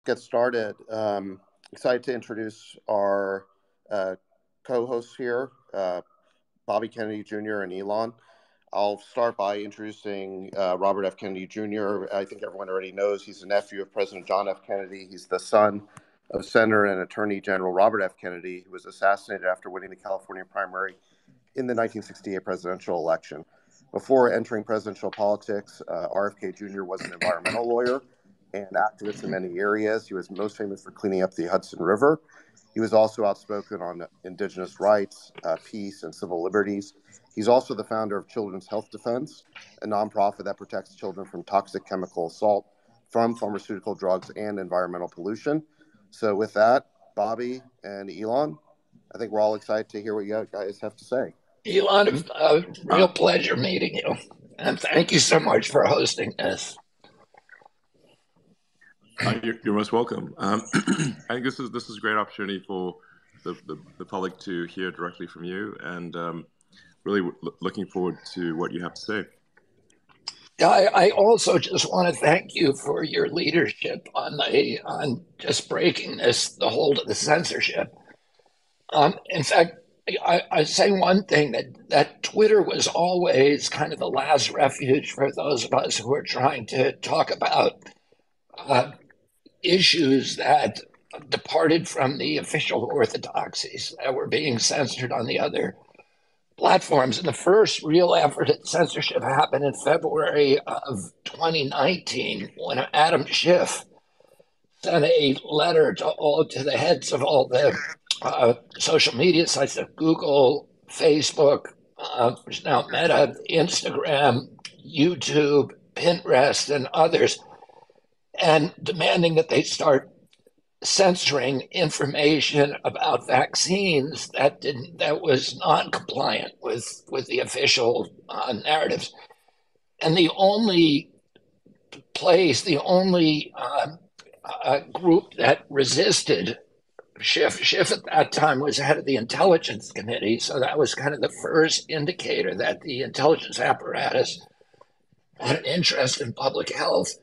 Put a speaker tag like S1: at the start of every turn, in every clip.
S1: Get started. Excited to introduce our co-hosts here, Bobby Kennedy Jr. and Elon. I'll start by introducing Robert F. Kennedy Jr. I think everyone already knows he's the nephew of President John F. Kennedy. He's the son of Senator and Attorney General Robert F. Kennedy, who was assassinated after winning the California primary in the 1968 presidential election. Before entering presidential politics, RFK Jr. was an environmental lawyer and activist in many areas. He was most famous for cleaning up the Hudson River. He was also outspoken on indigenous rights, peace, and civil liberties. He's also the founder of Children's Health Defense, a nonprofit that protects children from toxic chemical assault, from pharmaceutical drugs, and environmental pollution. So with that, Bobby and Elon, I think we're all excited to hear what you guys have to say.
S2: Elon, a real pleasure meeting you. And thank you so much for hosting this.
S3: You're most welcome. I think this is a great opportunity for the public to hear directly from you, and really looking forward to what you have to say.
S2: I also just want to thank you for your leadership on just breaking the hold of the censorship. In fact, I say one thing, that Twitter was always kind of the last refuge for those of us who are trying to talk about issues that departed from the official orthodoxies that were being censored on the other platforms. And the first real effort at censorship happened in February of 2019 when Adam Schiff sent a letter to the heads of all the social media sites of Google, Facebook, which is now Meta, Instagram, YouTube, Pinterest, and others, and demanding that they start censoring information about vaccines that was non-compliant with the official narratives. And the only group that resisted Schiff at that time was head of the Intelligence Committee, so that was kind of the first indicator that the intelligence apparatus had an interest in public health.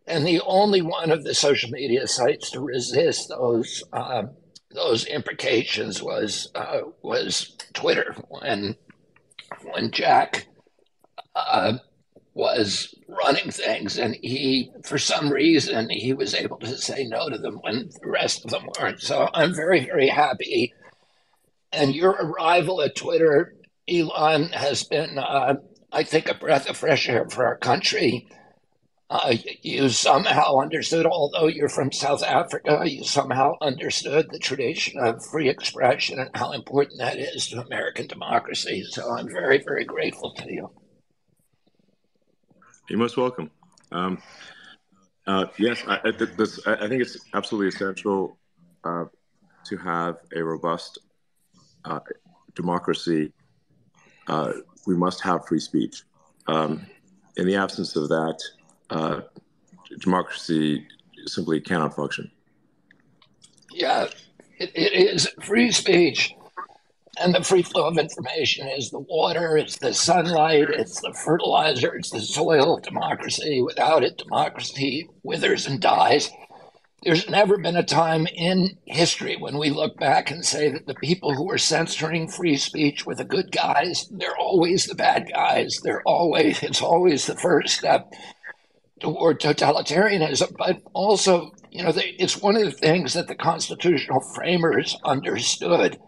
S2: And the only one of the social media sites to resist those imprecations was Twitter, when Jack was running things, and for some reason, he was able to say no to them when the rest of them weren't. So I'm very, very happy. And your arrival at Twitter, Elon, has been, I think, a breath of fresh air for our country. You somehow understood, although you're from South Africa, you somehow understood the tradition of free expression and how important that is to American democracy. So I'm very, very grateful to you.
S3: You're most welcome. Yes, I think it's absolutely essential to have a robust democracy. We must have free speech. In the absence of that, democracy simply cannot function.
S2: Yeah, it is free speech. And the free flow of information is the water, it's the sunlight, it's the fertilizer, it's the soil of democracy. Without it, democracy withers and dies. There's never been a time in history when we look back and say that the people who were censoring free speech were the good guys. They're always the bad guys. It's always the first step toward totalitarianism. But also, it's one of the things that the constitutional framers understood,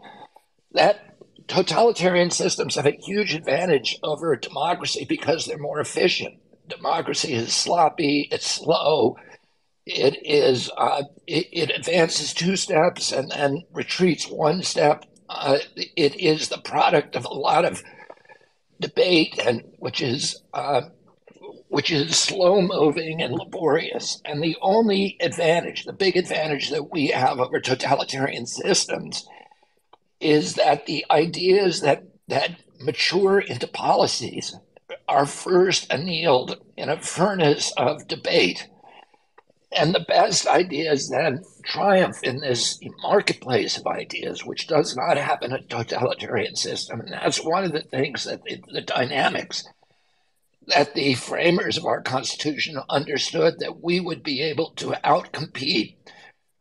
S2: that totalitarian systems have a huge advantage over democracy because they're more efficient. Democracy is sloppy, it's slow, it advances 2 steps and then retreats 1 step. It is the product of a lot of debate, and which is slow moving and laborious. And the only advantage, the big advantage that we have over totalitarian systems, is that the ideas that mature into policies are first annealed in a furnace of debate. And the best ideas then triumph in this marketplace of ideas, which does not happen in a totalitarian system. And that's one of the things that the dynamics that the framers of our Constitution understood that we would be able to outcompete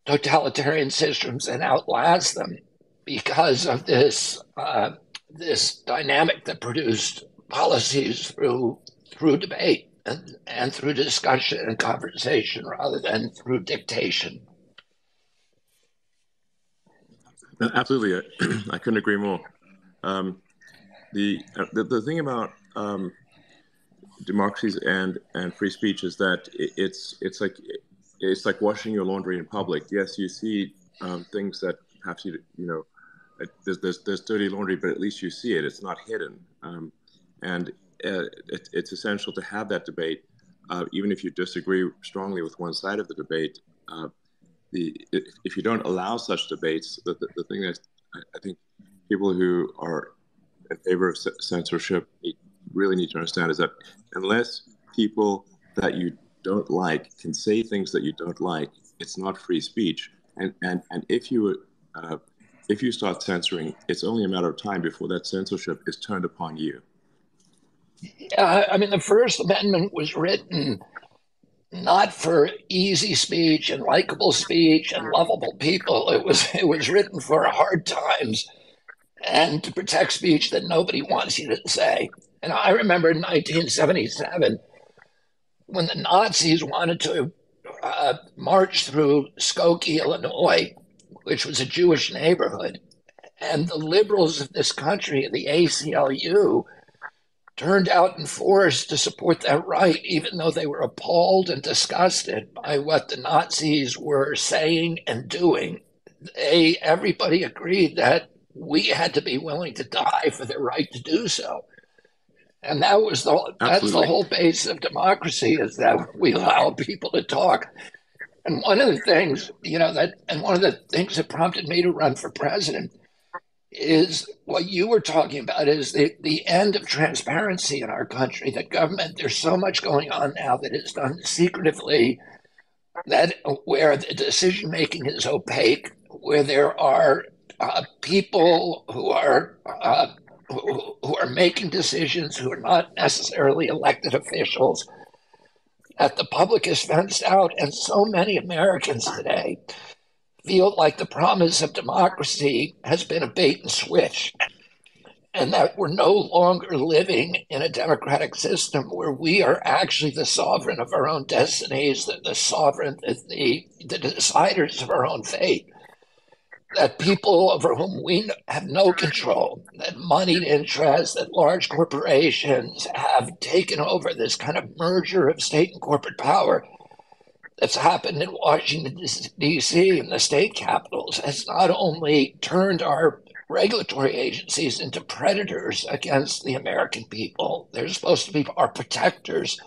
S2: totalitarian systems and outlast them because of this dynamic that produced policies through debate and through discussion and conversation rather than through dictation.
S3: Absolutely, I couldn't agree more. The thing about democracies and free speech is that it's like washing your laundry in public. Yes, you see things that perhaps you know there's dirty laundry, but at least you see it. It's not hidden, and it's essential to have that debate, even if you disagree strongly with one side of the debate. If you don't allow such debates, the thing that I think people who are in favor of censorship really need to understand is that unless people that you don't like can say things that you don't like, it's not free speech. And if you start censoring, it's only a matter of time before that censorship is turned upon you.
S2: I mean, the First Amendment was written not for easy speech and likable speech and lovable people. It was written for hard times and to protect speech that nobody wants you to say. And I remember in 1977 when the Nazis wanted to march through Skokie, Illinois, which was a Jewish neighborhood, and the liberals of this country, the ACLU, turned out in force to support that right, even though they were appalled and disgusted by what the Nazis were saying and doing. Everybody agreed that we had to be willing to die for the right to do so. And that's the whole base of democracy, is that we allow people to talk. And one of the things, one of the things that prompted me to run for president is what you were talking about, is the end of transparency in our country. The government, there's so much going on now that is done secretively, that where the decision making is opaque, where there are people who are making decisions who are not necessarily elected officials, that the public is fenced out, and so many Americans today feel like the promise of democracy has been a bait and switch, and that we're no longer living in a democratic system where we are actually the sovereign of our own destinies, the sovereign, the deciders of our own fate. That people over whom we have no control, that moneyed interests, that large corporations have taken over this kind of merger of state and corporate power that's happened in Washington, D.C. and the state capitals, has not only turned our regulatory agencies into predators against the American people. They're supposed to be our protectors,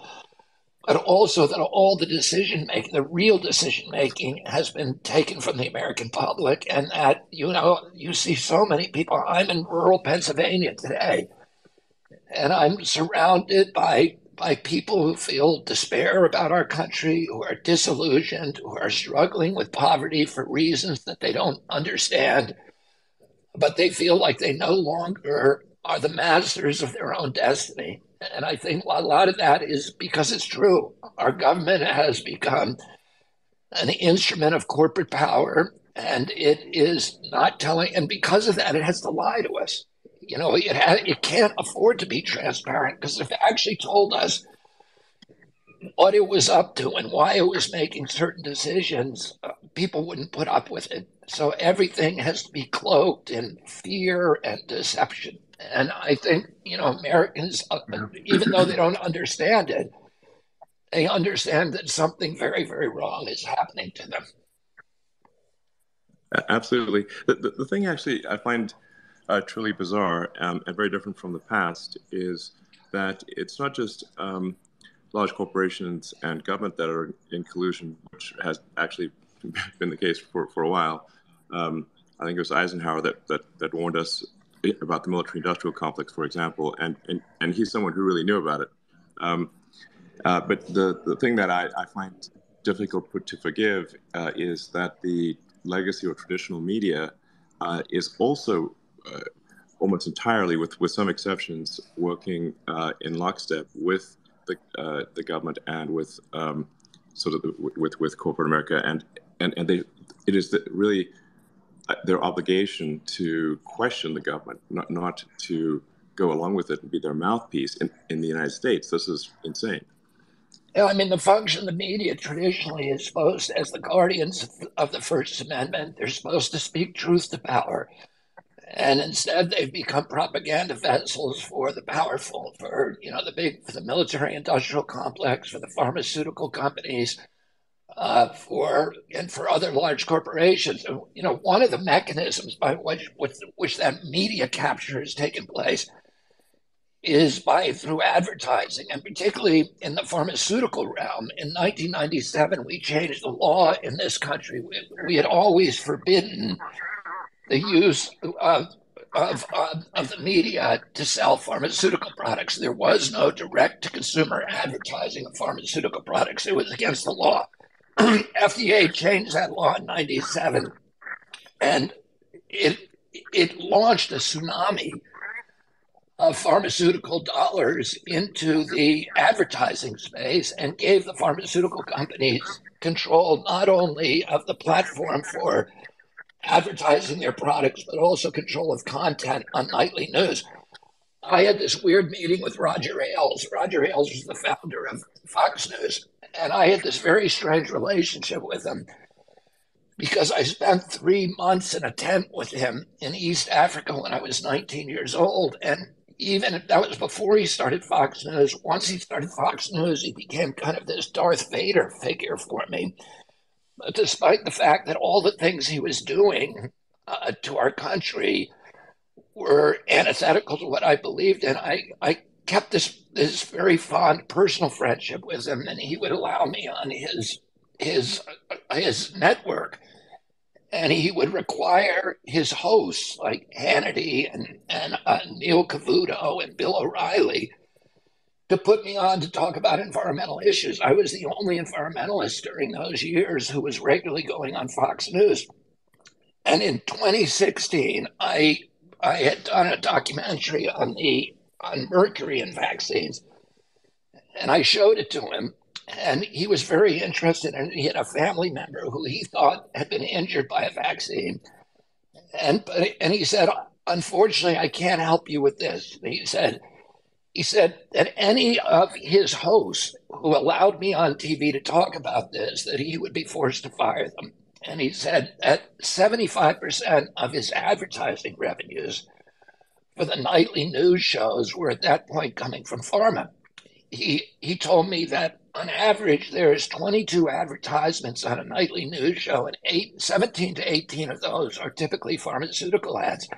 S2: but also that all the decision making, the real decision making, has been taken from the American public. And that, you see so many people. I'm in rural Pennsylvania today, and I'm surrounded by people who feel despair about our country, who are disillusioned, who are struggling with poverty for reasons that they don't understand, but they feel like they no longer are the masters of their own destiny. And I think a lot of that is because it's true. Our government has become an instrument of corporate power, and it is not telling, and because of that, it has to lie to us. It can't afford to be transparent, because if it actually told us what it was up to and why it was making certain decisions, people wouldn't put up with it. So everything has to be cloaked in fear and deception. And I think, Americans, even though they don't understand it, they understand that something very, very wrong is happening to them.
S3: Absolutely. The thing actually I find truly bizarre and very different from the past is that it's not just large corporations and government that are in collusion, which has actually been the case for a while. I think it was Eisenhower that warned us about the military-industrial complex, for example, and he's someone who really knew about it. But the thing that I find difficult to forgive is that the legacy or traditional media is also almost entirely, with some exceptions, working in lockstep with the government and with sort of with corporate America, and they, it is really their obligation to question the government, not to go along with it and be their mouthpiece. In the United States, this is insane.
S2: Yeah, I mean, the function of the media traditionally is supposed, as the guardians of the First Amendment, they're supposed to speak truth to power. And instead, they've become propaganda vessels for the powerful, for the military-industrial complex, for the pharmaceutical companies, for other large corporations. One of the mechanisms by which that media capture has taken place is through advertising, and particularly in the pharmaceutical realm. In 1997, we changed the law in this country. We had always forbidden the use of the media to sell pharmaceutical products. There was no direct-to-consumer advertising of pharmaceutical products. It was against the law. FDA changed that law in 97, and it launched a tsunami of pharmaceutical dollars into the advertising space and gave the pharmaceutical companies control not only of the platform for advertising their products, but also control of content on nightly news. I had this weird meeting with Roger Ailes. Roger Ailes was the founder of Fox News, and I had this very strange relationship with him because I spent 3 months in a tent with him in East Africa when I was 19 years old. And even that was before he started Fox News. Once he started Fox News, he became kind of this Darth Vader figure for me. But despite the fact that all the things he was doing to our country were antithetical to what I believed in, I kept this very fond personal friendship with him, and he would allow me on his network, and he would require his hosts like Hannity and Neil Cavuto and Bill O'Reilly to put me on to talk about environmental issues. I was the only environmentalist during those years who was regularly going on Fox News. And in 2016, I had done a documentary on mercury in vaccines, and I showed it to him, and he was very interested. And he had a family member who he thought had been injured by a vaccine, and he said, "Unfortunately, I can't help you with this." He said that any of his hosts who allowed me on TV to talk about this, that he would be forced to fire them. And he said that 75% of his advertising revenues for the nightly news shows were at that point coming from pharma. He told me that on average, there's 22 advertisements on a nightly news show, and 17 to 18 of those are typically pharmaceutical ads.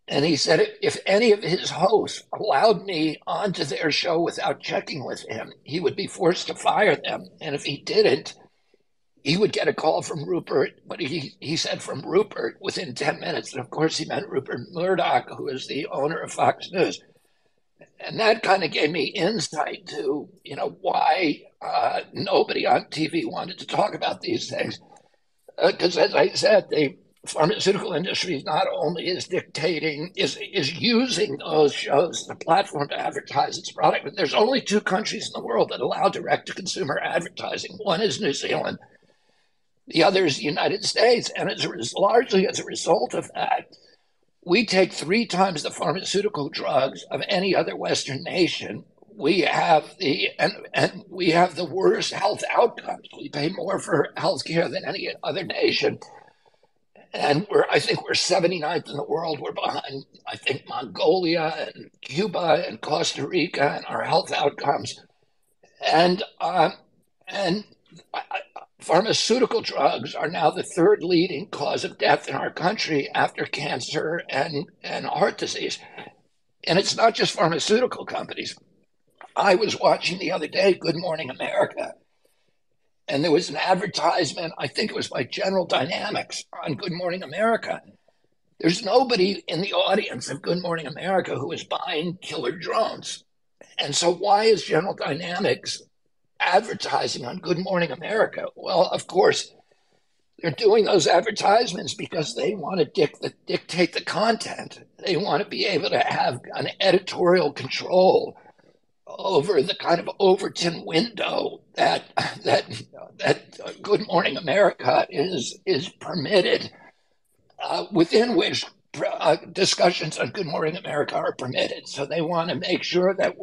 S2: And he said if any of his hosts allowed me onto their show without checking with him, he would be forced to fire them. And if he didn't, he would get a call from Rupert, but he said from Rupert within 10 minutes. And of course, he meant Rupert Murdoch, who is the owner of Fox News. And that kind of gave me insight to, why nobody on TV wanted to talk about these things. Because as I said, the pharmaceutical industry not only is using those shows as a platform to advertise its product, but there's only 2 countries in the world that allow direct-to-consumer advertising. One is New Zealand. The other is the United States. And largely as a result of that, we take 3 times the pharmaceutical drugs of any other Western nation. We have we have the worst health outcomes. We pay more for healthcare than any other nation. And I think we're 79th in the world. We're behind, I think, Mongolia and Cuba and Costa Rica in our health outcomes. And pharmaceutical drugs are now the 3rd leading cause of death in our country after cancer and heart disease. And it's not just pharmaceutical companies. I was watching the other day Good Morning America, and there was an advertisement, I think it was by General Dynamics on Good Morning America. There's nobody in the audience of Good Morning America who is buying killer drones. And so why is General Dynamics advertising on Good Morning America? Well, of course, they're doing those advertisements because they want to dictate the content. They want to be able to have an editorial control over the kind of Overton window that Good Morning America is permitted, within which discussions on Good Morning America are permitted. So they want to make sure that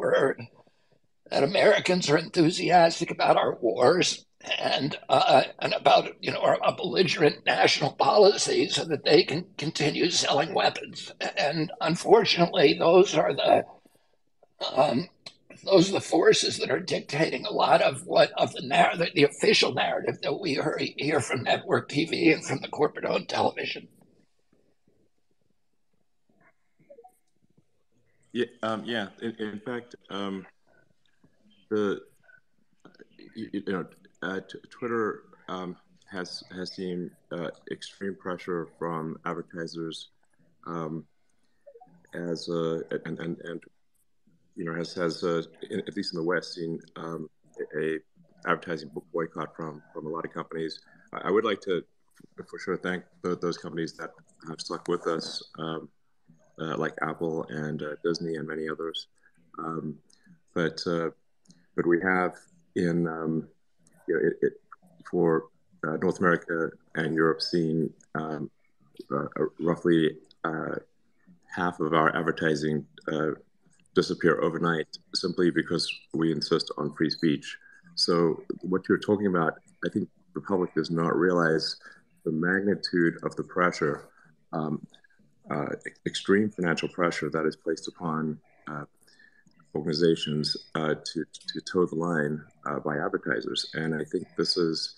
S2: that Americans are enthusiastic about our wars and about our belligerent national policy, so that they can continue selling weapons. And unfortunately, um, those are the forces that are dictating a lot of the official narrative that we hear from network TV and from the corporate-owned television.
S3: Yeah, yeah. In fact, the Twitter has seen extreme pressure from advertisers, as and has at least in the West, seen a advertising boycott from a lot of companies. I would like to for sure thank those companies that have stuck with us, like Apple and Disney and many others. But we have in for North America and Europe seen roughly half of our advertising disappear overnight, simply because we insist on free speech. So what you're talking about, I think the public does not realize the magnitude of the pressure, extreme financial pressure that is placed upon organizations to toe the line by advertisers. And I think this is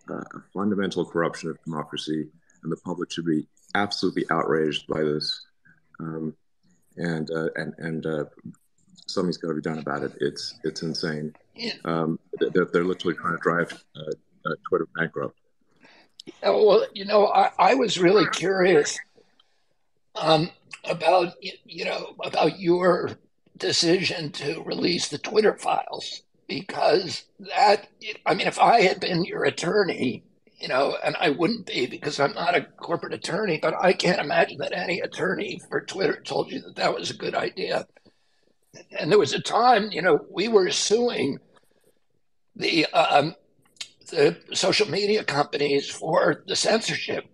S3: a fundamental corruption of democracy, and the public should be absolutely outraged by this. And something's got to be done about it. It's insane. They're literally trying to drive Twitter bankrupt.
S2: Well, I was really curious about your decision to release the Twitter files, because if I had been your attorney, and I wouldn't be because I'm not a corporate attorney, but I can't imagine that any attorney for Twitter told you that that was a good idea. And there was a time, we were suing the social media companies for the censorship.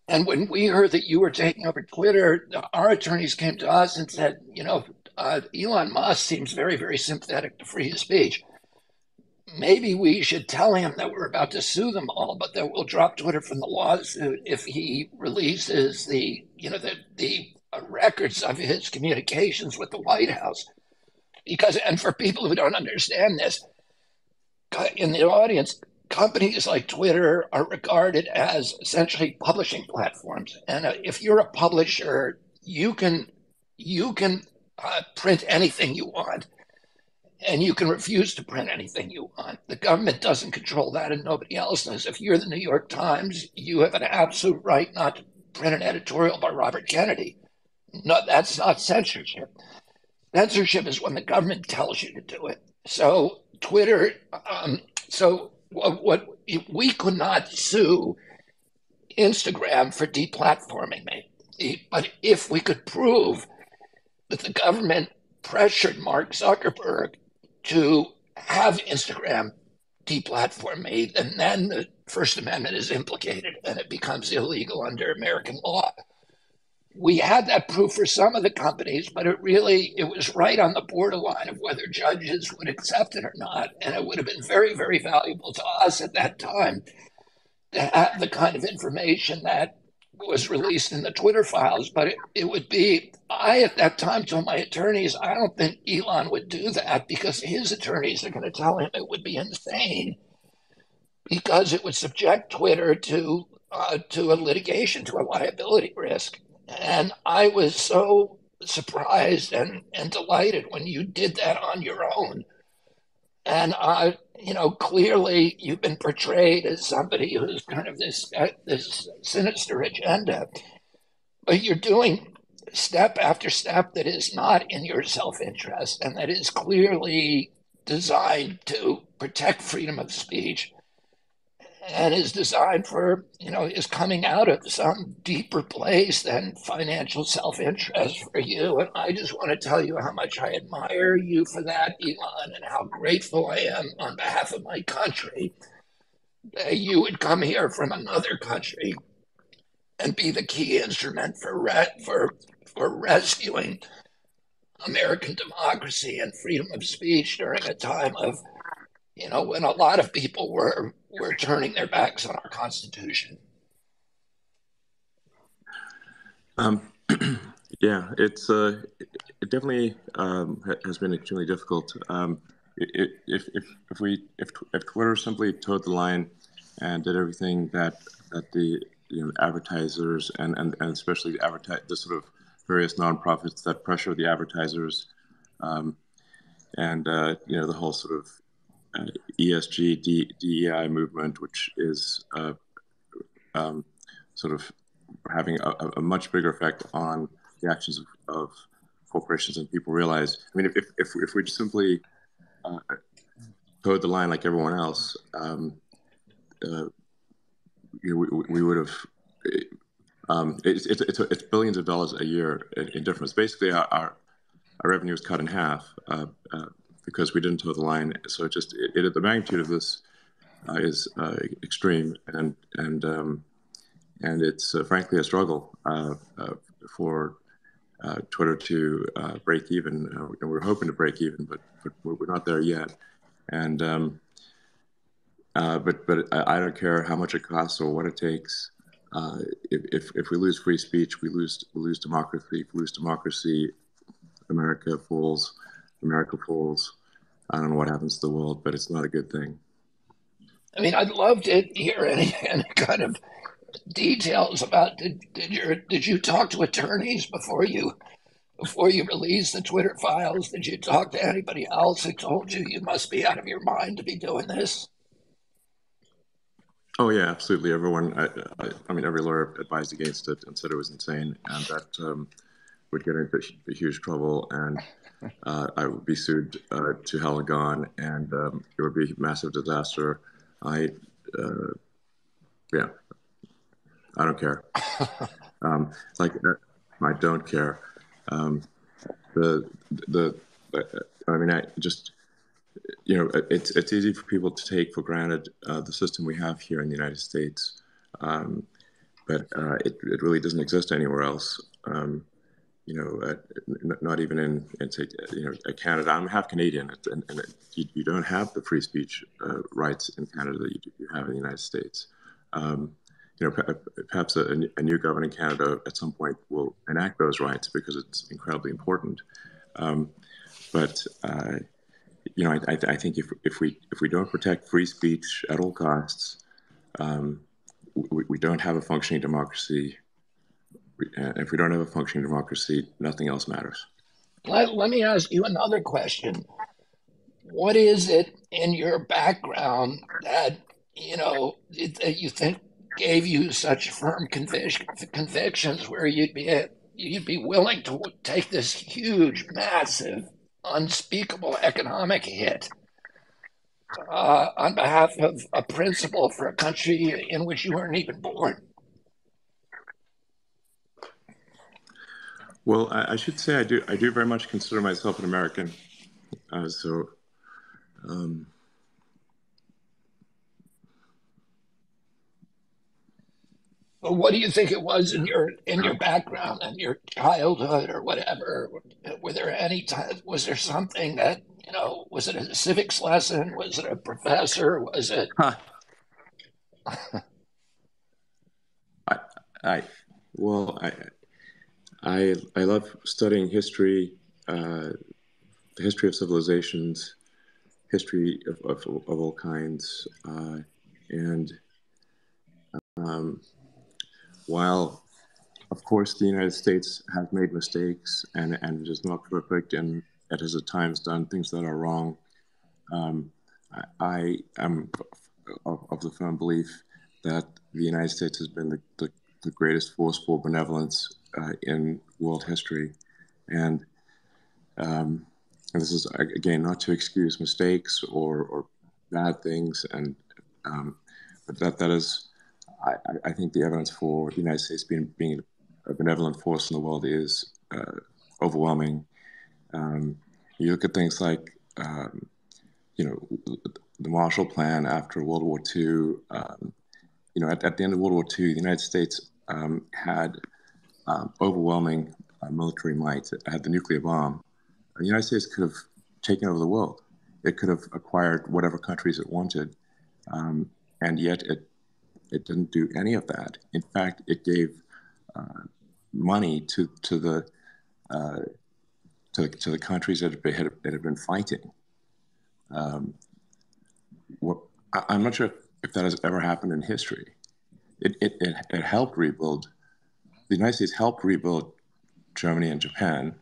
S2: And when we heard that you were taking over Twitter, our attorneys came to us and said, Elon Musk seems very, very sympathetic to free speech. Maybe we should tell him that we're about to sue them all, but that we'll drop Twitter from the lawsuit if he releases the records of his communications with the White House. And for people who don't understand this, in the audience, companies like Twitter are regarded as essentially publishing platforms. And if you're a publisher, you can print anything you want, and you can refuse to print anything you want. The government doesn't control that, and nobody else does. If you're the New York Times, you have an absolute right not to print an editorial by Robert Kennedy. No, that's not censorship. Censorship is when the government tells you to do it. So Twitter, what we could not sue Instagram for deplatforming me, but if we could prove that the government pressured Mark Zuckerberg to have Instagram deplatform me, then the First Amendment is implicated and it becomes illegal under American law. We had that proof for some of the companies, but it was right on the borderline of whether judges would accept it or not. And it would have been very, very valuable to us at that time to have the kind of information that was released in the Twitter files. But I at that time told my attorneys, I don't think Elon would do that, because his attorneys are going to tell him it would be insane, because it would subject Twitter to a litigation, to a liability risk. And I was so surprised and delighted when you did that on your own. And clearly you've been portrayed as somebody who's kind of this sinister agenda, but you're doing step after step that is not in your self-interest, and that is clearly designed to protect freedom of speech and is designed for, is coming out of some deeper place than financial self-interest for you. And I just want to tell you how much I admire you for that, Elon, and how grateful I am on behalf of my country that you would come here from another country and be the key instrument for rescuing American democracy and freedom of speech during a time of, when a lot of people were turning their backs on our Constitution.
S3: Yeah, it definitely has been extremely difficult. If Twitter simply towed the line and did everything that the advertisers and especially the sort of various nonprofits that pressure the advertisers, and the whole sort of ESG DEI movement, which is sort of having a much bigger effect on the actions of corporations than people realize. I mean, if we simply towed the line like everyone else, we would have. It's billions of dollars a year in difference. Basically, our revenue is cut in half because we didn't toe the line. So the magnitude of this is extreme, and it's frankly a struggle for Twitter to break even. We're hoping to break even, but we're not there yet. And but I don't care how much it costs or what it takes. If we lose free speech, we lose democracy. If we lose democracy, America falls. America falls. I don't know what happens to the world, but it's not a good thing.
S2: I mean, I'd love to hear any kind of details about. Did you talk to attorneys before you released the Twitter files? Did you talk to anybody else who told you you must be out of your mind to be doing this?
S3: Oh yeah, absolutely. Everyone, I mean, every lawyer advised against it and said it was insane, and that would get into huge trouble, and I would be sued to hell and gone, and it would be a massive disaster. Yeah, I don't care. I don't care. I mean, it's easy for people to take for granted the system we have here in the United States, but it really doesn't exist anywhere else. Not even in say, Canada. I'm half Canadian, and you don't have the free speech rights in Canada that you have in the United States. Perhaps a new government in Canada at some point will enact those rights because it's incredibly important. But I think if we don't protect free speech at all costs, we don't have a functioning democracy. If we don't have a functioning democracy, nothing else matters.
S2: Let me ask you another question. What is it in your background that that you think gave you such firm convictions where you'd be willing to take this huge, massive, unspeakable economic hit on behalf of a principle for a country in which you weren't even born?
S3: Well, I should say I do very much consider myself an American.
S2: But what do you think it was in your background and your childhood or whatever? Were there any time? Was there something that Was it a civics lesson? Was it a professor? Was it?
S3: I love studying history, the history of civilizations, history of all kinds, and while of course the United States has made mistakes and it is not perfect and it has at times done things that are wrong, I am of the firm belief that the United States has been the greatest force for benevolence in world history, and this is again not to excuse mistakes or bad things, that is, I think the evidence for the United States being a benevolent force in the world is overwhelming. You look at things like, the Marshall Plan after World War II. At the end of World War II, the United States had overwhelming military might. It had the nuclear bomb. The United States could have taken over the world. It could have acquired whatever countries it wanted, and yet it didn't do any of that. In fact, it gave money to the countries that had been fighting. I'm not sure if that has ever happened in history. It helped rebuild. The United States helped rebuild Germany and Japan.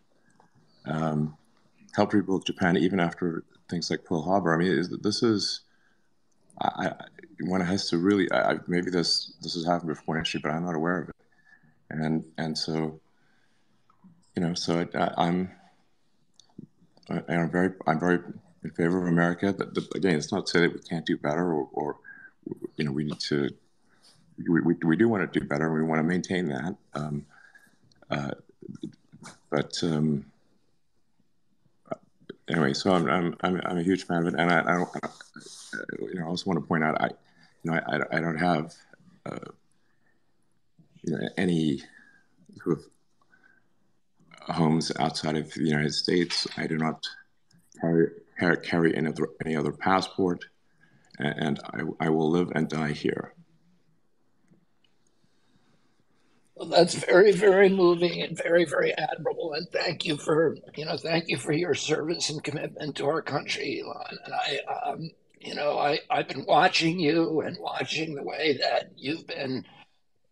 S3: Helped rebuild Japan even after things like Pearl Harbor. I mean, this is. One has to really. Maybe this has happened before in history, but I'm not aware of it. And so, I'm very in favor of America. But again, it's not to say that we can't do better, or we need to. We do want to do better. And we want to maintain that. But anyway, so I'm a huge fan of it, and I don't. I also want to point out I don't have any sort of homes outside of the United States. I do not carry any other passport, and I will live and die here.
S2: Well, that's very, very moving and very, very admirable. And thank you for your service and commitment to our country, Elon. And I've been watching you and watching the way that you've been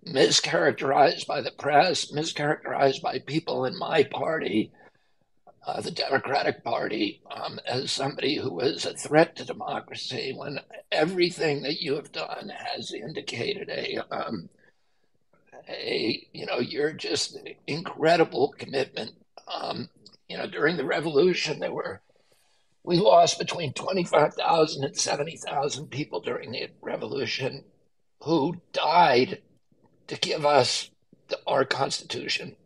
S2: mischaracterized by the press, mischaracterized by people in my party, the Democratic Party, as somebody who is a threat to democracy, when everything that you have done has indicated you're just incredible commitment. During the revolution, we lost between 25,000 and 70,000 people during the revolution who died to give us our Constitution.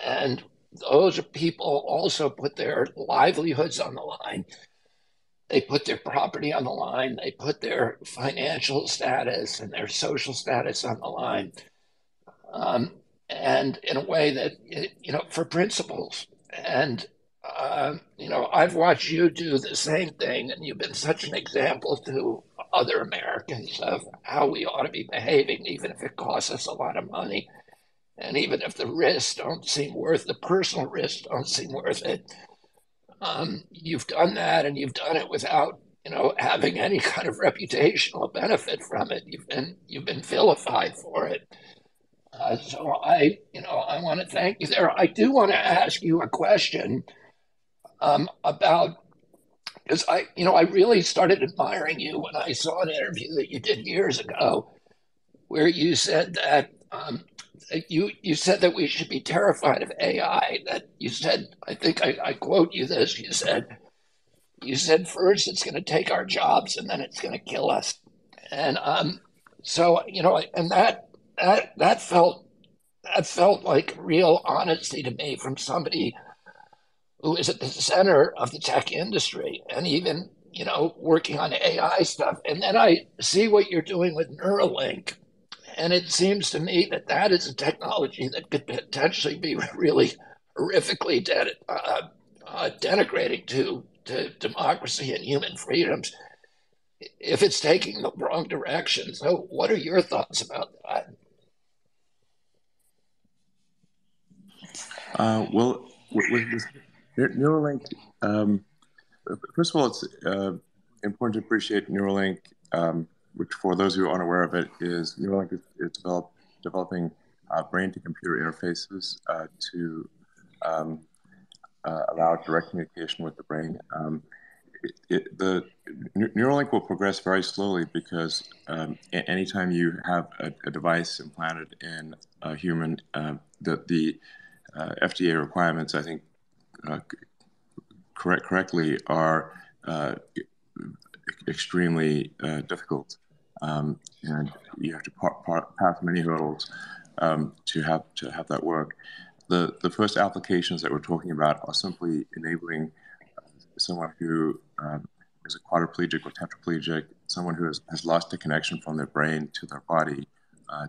S2: And those people also put their livelihoods on the line. They put their property on the line. They put their financial status and their social status on the line. And in a way that, for principles. And, I've watched you do the same thing, and you've been such an example to other Americans of how we ought to be behaving, even if it costs us a lot of money. And even if the risks the personal risks don't seem worth it. You've done that, and you've done it without, having any kind of reputational benefit from it. You've been vilified for it. So I want to thank you there. I do want to ask you a question about, because I really started admiring you when I saw an interview that you did years ago, where you said that you said that we should be terrified of AI. That you said, I think I quote you this. You said first it's going to take our jobs and then it's going to kill us. And so and that felt like real honesty to me from somebody who is at the center of the tech industry and even working on AI stuff. And then I see what you're doing with Neuralink, and it seems to me that is a technology that could potentially be really horrifically denigrating to democracy and human freedoms if it's taking the wrong direction. So what are your thoughts about that?
S3: Well, with Neuralink, first of all, it's important to appreciate Neuralink, which for those who are unaware of it, is Neuralink is developing brain-to-computer interfaces to allow direct communication with the brain. The Neuralink will progress very slowly because anytime you have a device implanted in a human, the FDA requirements, I think, correctly, are extremely difficult. and you have to pass many hurdles to have that work. The first applications that we're talking about are simply enabling someone who is a quadriplegic or tetraplegic, someone who has lost the connection from their brain to their body,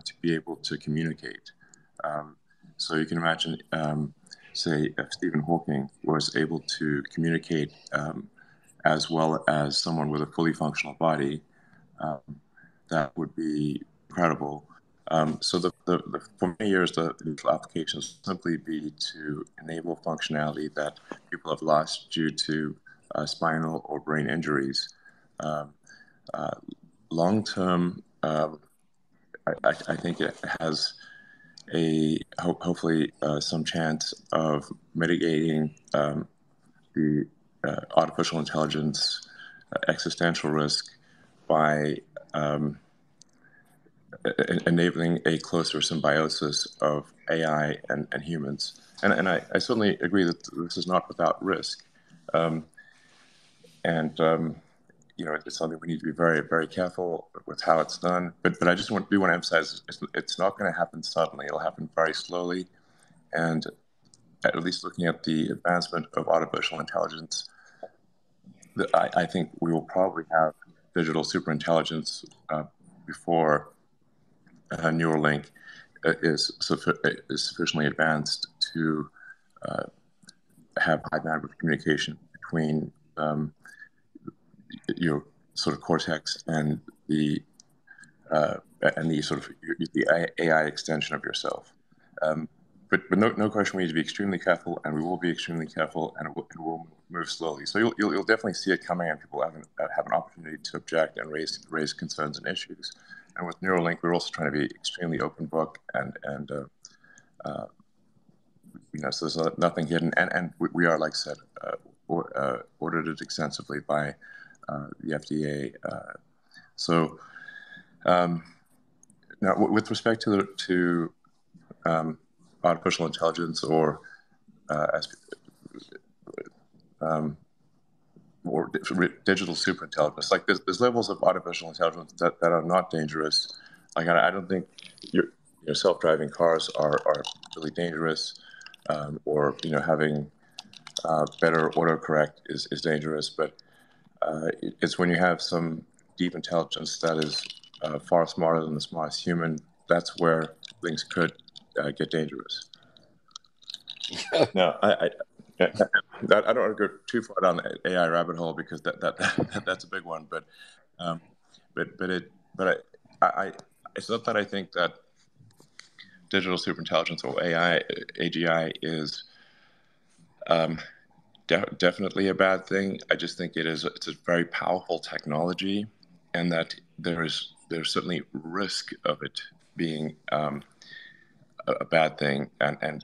S3: to be able to communicate. So you can imagine, say, if Stephen Hawking was able to communicate as well as someone with a fully functional body, that would be incredible. So for many years, the applications simply be to enable functionality that people have lost due to spinal or brain injuries. Long term, I think it has hopefully some chance of mitigating the artificial intelligence existential risk by enabling a closer symbiosis of AI and humans. And I certainly agree that this is not without risk. It's something we need to be very, very careful with how it's done. But I just do want to emphasize it's not going to happen suddenly. It'll happen very slowly. And at least looking at the advancement of artificial intelligence, I think we will probably have digital superintelligence before Neuralink is sufficiently advanced to have high bandwidth communication between your sort of cortex and the sort of the AI extension of yourself. But no question, we need to be extremely careful, and we will be extremely careful, and it will move slowly. So you'll definitely see it coming, and people have an opportunity to object and raise concerns and issues. And with Neuralink, we're also trying to be extremely open book, and so there's nothing hidden, and we are, like I said, ordered it extensively by the FDA. Now, with respect to artificial intelligence or digital superintelligence, like there's levels of artificial intelligence that are not dangerous. Like I don't think your self-driving cars are really dangerous, or having better autocorrect is dangerous. But it's when you have some deep intelligence that is far smarter than the smartest human, that's where things could get dangerous. No, I don't want to go too far down the AI rabbit hole because that's a big one. But it's not that I think that digital superintelligence or AGI is definitely a bad thing. I just think it's a very powerful technology, and that there's certainly risk of it being a bad thing and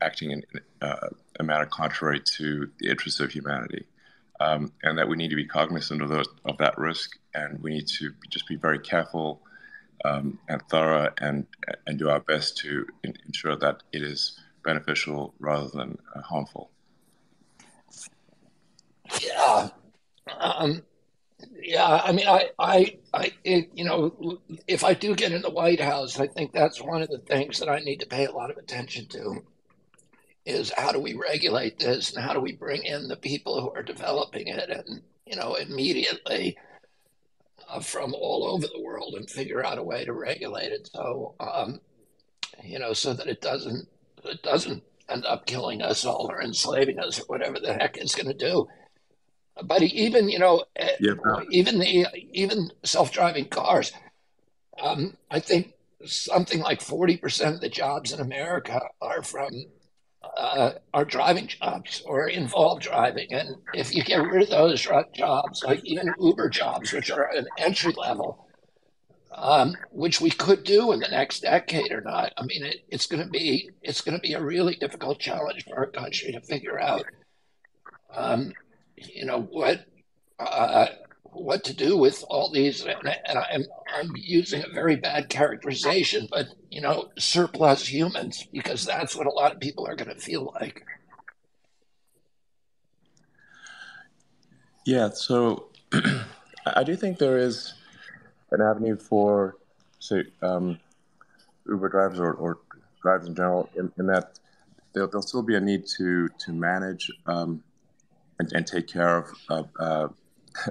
S3: acting in a manner contrary to the interests of humanity, and that we need to be cognizant of that risk, and we need to just be very careful and thorough and do our best to ensure that it is beneficial rather than harmful.
S2: Yeah. Yeah, I mean, if I do get in the White House, I think that's one of the things that I need to pay a lot of attention to is how do we regulate this and how do we bring in the people who are developing it and, immediately from all over the world and figure out a way to regulate it. So, so that it doesn't end up killing us all or enslaving us or whatever the heck it's going to do. But even even self-driving cars, I think something like 40% of the jobs in America are driving jobs or involve driving. And if you get rid of those jobs, like even Uber jobs, which are an entry level, which we could do in the next decade or not, I mean, it's going to be a really difficult challenge for our country to figure out. What to do with all these, and I'm using a very bad characterization, but surplus humans, because that's what a lot of people are going to feel like.
S3: Yeah, so I do think there is an avenue for, say, Uber drivers or drivers in general, in that there'll still be a need to manage and take care of a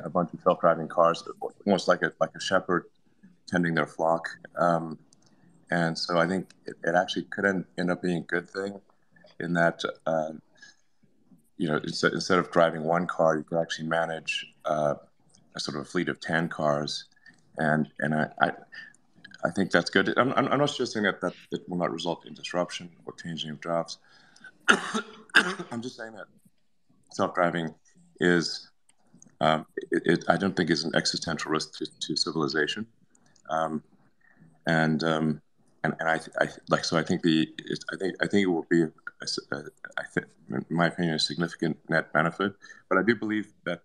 S3: bunch of self-driving cars, almost like a shepherd tending their flock. And so I think it actually could end up being a good thing in that, instead of driving one car, you could actually manage a sort of a fleet of 10 cars. And I think that's good. I'm not suggesting that it will not result in disruption or changing of jobs. I'm just saying that self-driving is, I don't think is an existential risk to civilization. And I think it will be, in my opinion, a significant net benefit. But I do believe that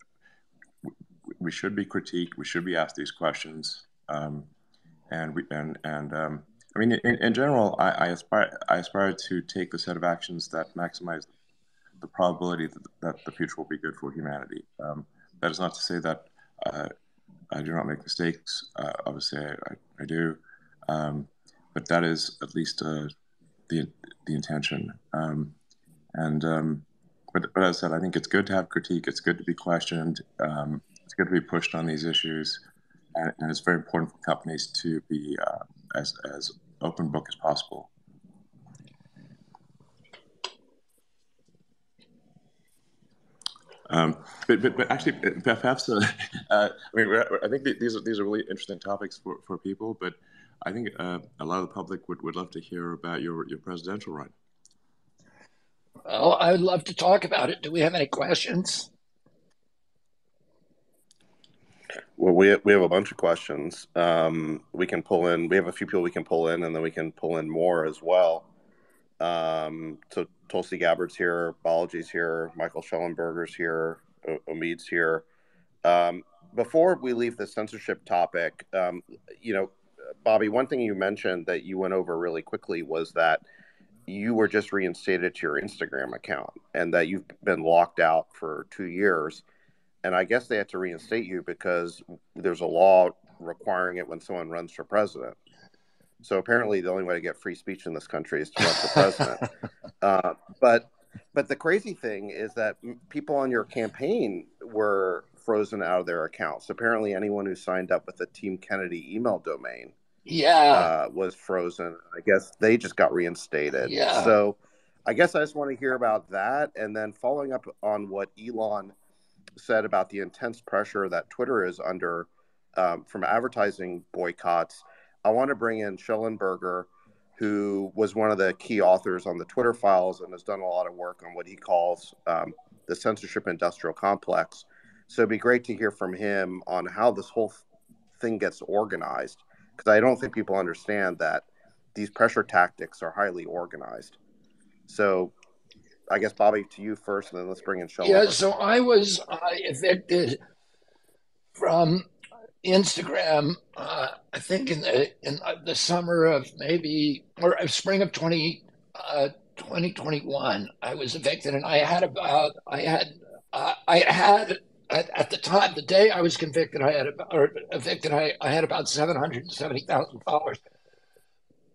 S3: we should be critiqued. We should be asked these questions. I mean, in general, I aspire to take the set of actions that maximize the probability that the future will be good for humanity. That is not to say that I do not make mistakes. Obviously, I do, but that is at least the intention. But as I said, I think it's good to have critique. It's good to be questioned. It's good to be pushed on these issues, and it's very important for companies to be as open book as possible. But actually, perhaps I mean, I think these are really interesting topics for people. But I think a lot of the public would love to hear about your presidential run.
S2: Well, I would love to talk about it. Do we have any questions?
S1: Well, we have a bunch of questions. We can pull in. We have a few people we can pull in, and then we can pull in more as well. So Tulsi Gabbard's here, Balaji's here, Michael Schellenberger's here, Omid's here. Before we leave the censorship topic, Bobby, one thing you mentioned that you went over really quickly was that you were just reinstated to your Instagram account and that you've been locked out for 2 years. And I guess they had to reinstate you because there's a law requiring it when someone runs for president. So apparently the only way to get free speech in this country is to run for president. But the crazy thing is that people on your campaign were frozen out of their accounts. Apparently anyone who signed up with the Team Kennedy email domain was frozen. I guess they just got reinstated.
S2: Yeah.
S1: So I guess I just want to hear about that. And then following up on what Elon said about the intense pressure that Twitter is under from advertising boycotts, I want to bring in Schellenberger, who was one of the key authors on the Twitter files and has done a lot of work on what he calls the censorship industrial complex. So it'd be great to hear from him on how this whole thing gets organized, because I don't think people understand that these pressure tactics are highly organized. So I guess, Bobby, to you first, and then let's bring in Schellenberger.
S2: Yeah, so I was evicted from Instagram, I think in the summer of spring of 2021, I was evicted, and I had at the time, the day I was convicted, I had about $770,000.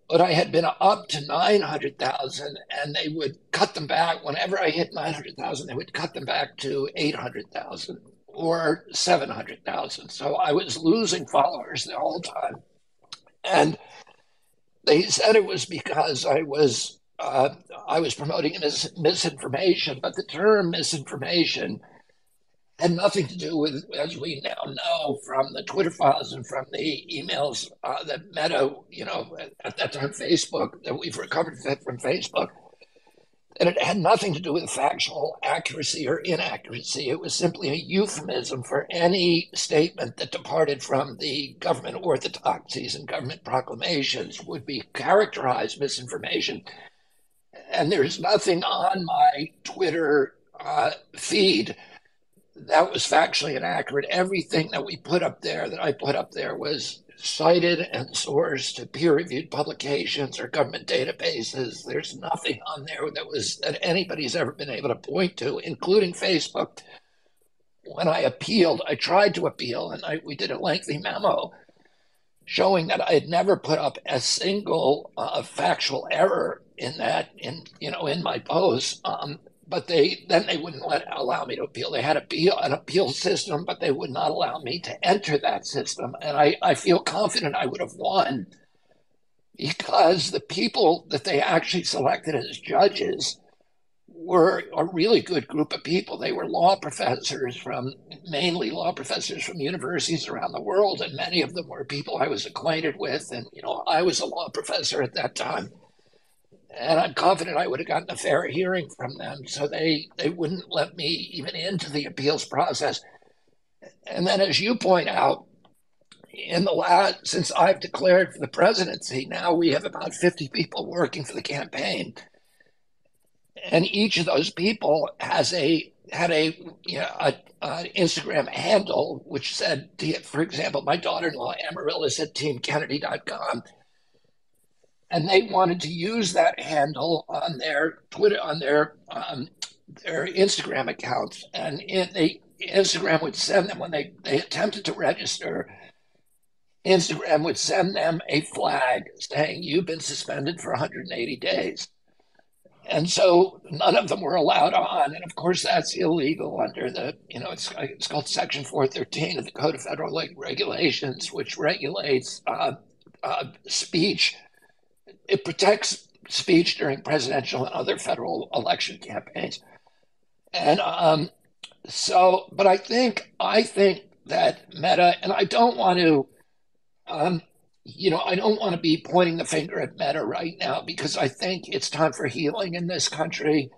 S2: But I had been up to 900,000, and they would cut them back. Whenever I hit 900,000, they would cut them back to 800,000 or 700,000. So I was losing followers the whole time. And they said it was because I was promoting misinformation, but the term misinformation had nothing to do with, as we now know from the Twitter files and from the emails that Meta, at that time Facebook, that we've recovered from Facebook, and it had nothing to do with factual accuracy or inaccuracy. It was simply a euphemism for any statement that departed from the government orthodoxies and government proclamations would be characterized misinformation. And there's nothing on my Twitter feed that was factually inaccurate. Everything that I put up there was cited and sourced to peer-reviewed publications or government databases. There's nothing on there that anybody's ever been able to point to, including Facebook. When I appealed, I tried to appeal, and we did a lengthy memo showing that I had never put up a single factual error in that, in my post. But they wouldn't allow me to appeal. They had an appeal system, but they would not allow me to enter that system. And I feel confident I would have won because the people that they actually selected as judges were a really good group of people. They were mainly law professors from universities around the world, and many of them were people I was acquainted with. And, I was a law professor at that time. And I'm confident I would have gotten a fair hearing from them. So they wouldn't let me even into the appeals process. And then, as you point out, since I've declared for the presidency, now we have about 50 people working for the campaign. And each of those people had an Instagram handle which said, for example, my daughter-in-law Amarilla said teamkennedy.com, and they wanted to use that handle on their Twitter, on their Instagram accounts, and Instagram would send them when they attempted to register. Instagram would send them a flag saying you've been suspended for 180 days. And so none of them were allowed on. And of course, that's illegal under it's called Section 413 of the Code of Federal Regulations, which regulates speech. It protects speech during presidential and other federal election campaigns. And but I think that Meta, and I don't want to, I don't want to be pointing the finger at Meta right now because I think it's time for healing in this country.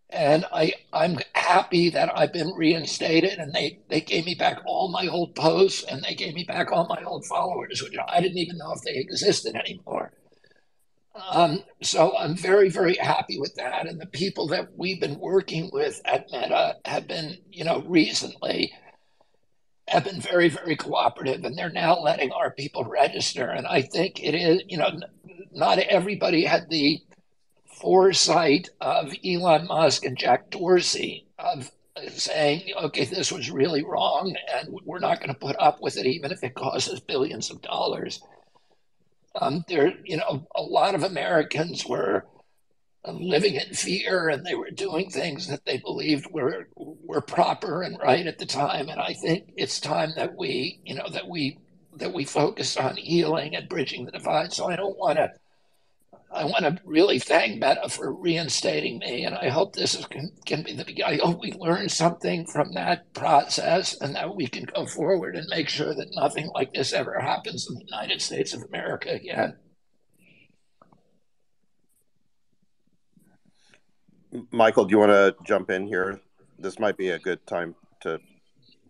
S2: And I'm happy that I've been reinstated, and they gave me back all my old posts, and they gave me back all my old followers, which I didn't even know if they existed anymore. So I'm very, very happy with that. And the people that we've been working with at Meta have been, recently have been very, very cooperative, and they're now letting our people register. And I think it is, not everybody had the foresight of Elon Musk and Jack Dorsey of saying, okay, this was really wrong, and we're not going to put up with it, even if it costs us billions of dollars. A lot of Americans were living in fear, and they were doing things that they believed were proper and right at the time. And I think it's time that we focus on healing and bridging the divide. So I want to really thank Meta for reinstating me, and I hope this can be the beginning. I hope we learn something from that process, and that we can go forward and make sure that nothing like this ever happens in the United States of America again.
S1: Michael, do you want to jump in here? This might be a good time to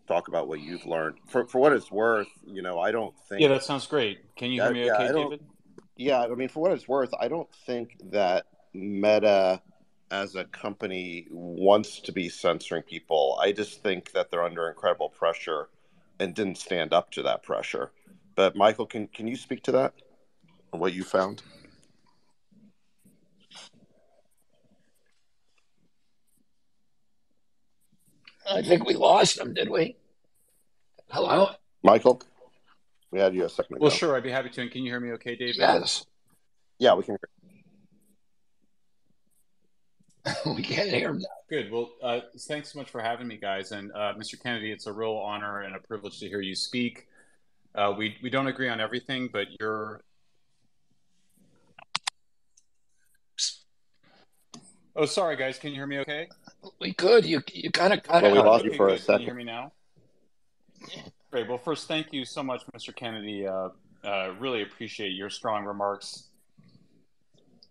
S1: talk about what you've learned. For what it's worth, I don't think...
S4: Yeah, that sounds great. Can you hear me okay, David?
S1: Yeah, I mean, for what it's worth, I don't think that Meta as a company wants to be censoring people. I just think that they're under incredible pressure and didn't stand up to that pressure. But Michael, can you speak to that? What you found?
S2: I think we lost him, did we? Hello?
S1: Michael? We had you a second ago.
S4: Well, sure, I'd be happy to. And can you hear me okay, David?
S2: Yes.
S1: Yeah, we can
S2: hear We can't hear him now.
S4: Good. Well, thanks so much for having me, guys. And Mr. Kennedy, it's a real honor and a privilege to hear you speak. We don't agree on everything, but you're... Oh, sorry, guys. Can you hear me okay?
S2: We could. You kind of cut out.
S1: We lost you for a second.
S4: Can you hear me now? Great. Well, first, thank you so much, Mr. Kennedy. Really appreciate your strong remarks.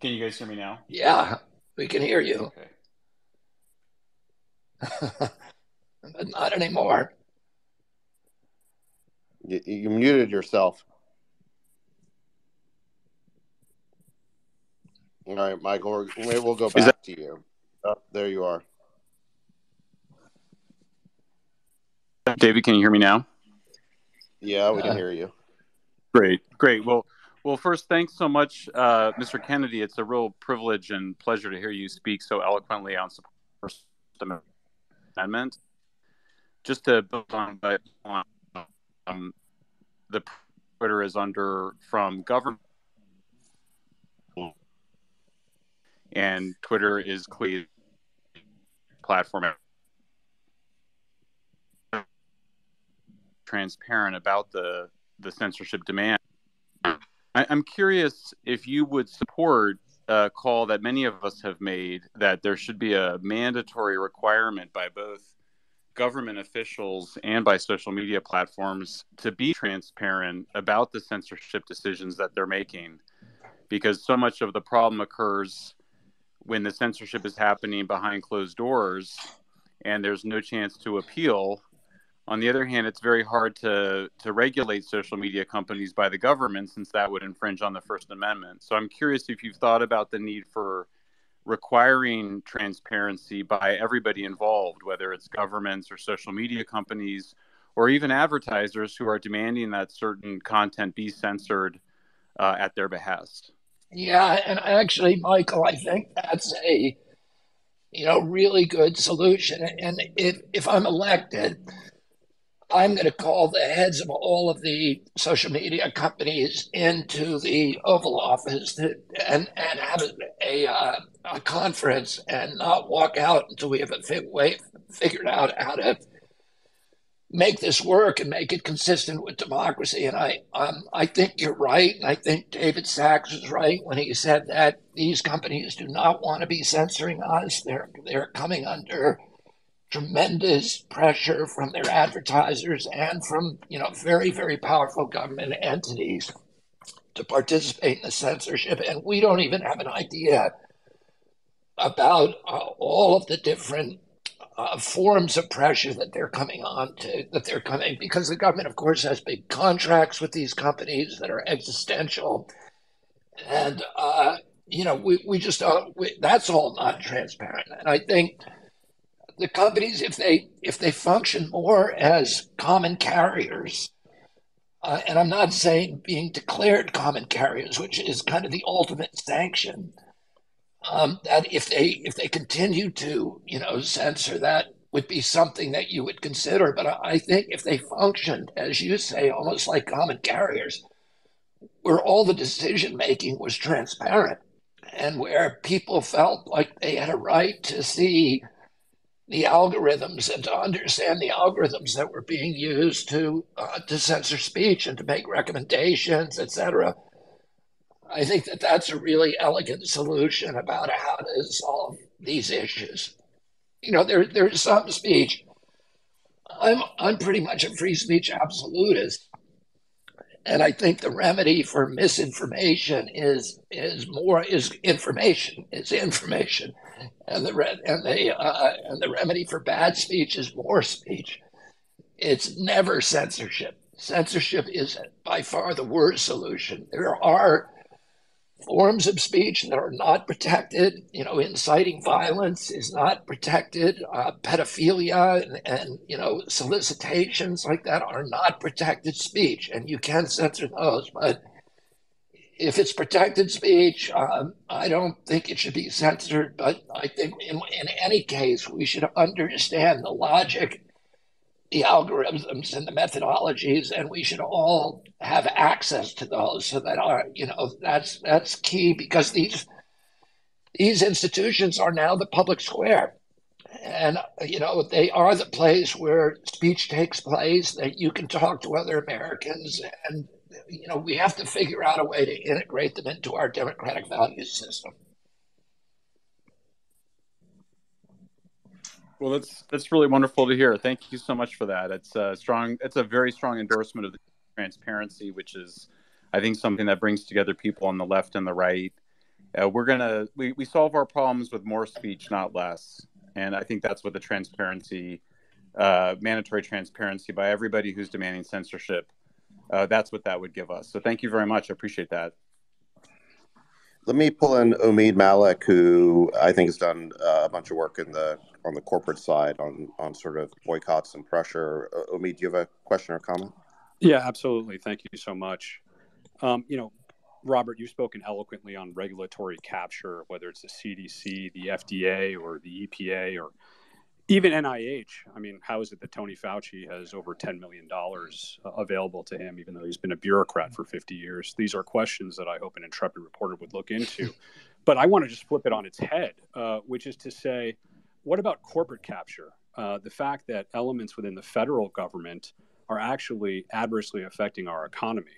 S4: Can you guys hear me now?
S2: Yeah, we can hear you.
S4: Okay.
S2: But not anymore.
S1: You muted yourself. All right, Michael, we'll go back to you. Oh, there you are.
S4: David, can you hear me now?
S1: Yeah, we can hear you.
S4: Great. Well, first, thanks so much, Mr. Kennedy. It's a real privilege and pleasure to hear you speak so eloquently on support for the First Amendment. Just to build on the Twitter is under from government, and Twitter is clearly platform transparent about the censorship demand. I'm curious if you would support a call that many of us have made that there should be a mandatory requirement by both government officials and by social media platforms to be transparent about the censorship decisions that they're making, because so much of the problem occurs when the censorship is happening behind closed doors and there's no chance to appeal. On the other hand, it's very hard to regulate social media companies by the government, since that would infringe on the First Amendment. So I'm curious if you've thought about the need for requiring transparency by everybody involved, whether it's governments or social media companies, or even advertisers who are demanding that certain content be censored at their behest.
S2: Yeah, and actually, Michael, I think that's a really good solution. And if I'm elected, I'm going to call the heads of all of the social media companies into the Oval Office and have a conference, and not walk out until we have figured out how to make this work and make it consistent with democracy. And I think you're right. And I think David Sachs was right when he said that these companies do not want to be censoring us. They're coming under tremendous pressure from their advertisers and from very, very powerful government entities to participate in the censorship. And we don't even have an idea about all of the different forms of pressure that they're coming because the government, of course, has big contracts with these companies that are existential. And we just that's all not transparent. And I think the companies, if they function more as common carriers, and I'm not saying being declared common carriers, which is kind of the ultimate sanction, that if they continue to censor, that would be something that you would consider. But I think if they functioned, as you say, almost like common carriers, where all the decision making was transparent and where people felt like they had a right to see the algorithms and to understand the algorithms that were being used to censor speech and to make recommendations, etc. I think that that's a really elegant solution about how to solve these issues. There's some speech. I'm pretty much a free speech absolutist, and I think the remedy for misinformation is information. It's information, and the remedy for bad speech is more speech. It's never censorship. Censorship is by far the worst solution. There are forms of speech that are not protected. Inciting violence is not protected. Pedophilia and solicitations like that are not protected speech, and you can censor those. But if it's protected speech, I don't think it should be censored. But I think in any case, we should understand the logic, the algorithms, and the methodologies, and we should all have access to those, so that that's key, because these institutions are now the public square, and they are the place where speech takes place, that you can talk to other Americans, and we have to figure out a way to integrate them into our democratic value system.
S4: Well, that's really wonderful to hear. Thank you so much for that. It's a very strong endorsement of the transparency, which is, I think, something that brings together people on the left and the right. We solve our problems with more speech, not less. And I think that's what the transparency, mandatory transparency by everybody who's demanding censorship, that's what that would give us. So thank you very much. I appreciate that.
S1: Let me pull in Omid Malik, who I think has done a bunch of work on the corporate side on sort of boycotts and pressure. Omid, do you have a question or comment?
S5: Yeah, absolutely. Thank you so much. Robert, you've spoken eloquently on regulatory capture, whether it's the CDC, the FDA, or the EPA, or Even NIH, I mean, how is it that Tony Fauci has over $10 million available to him, even though he's been a bureaucrat for 50 years? These are questions that I hope an intrepid reporter would look into. But I want to just flip it on its head, which is to say, what about corporate capture? The fact that elements within the federal government are actually adversely affecting our economy.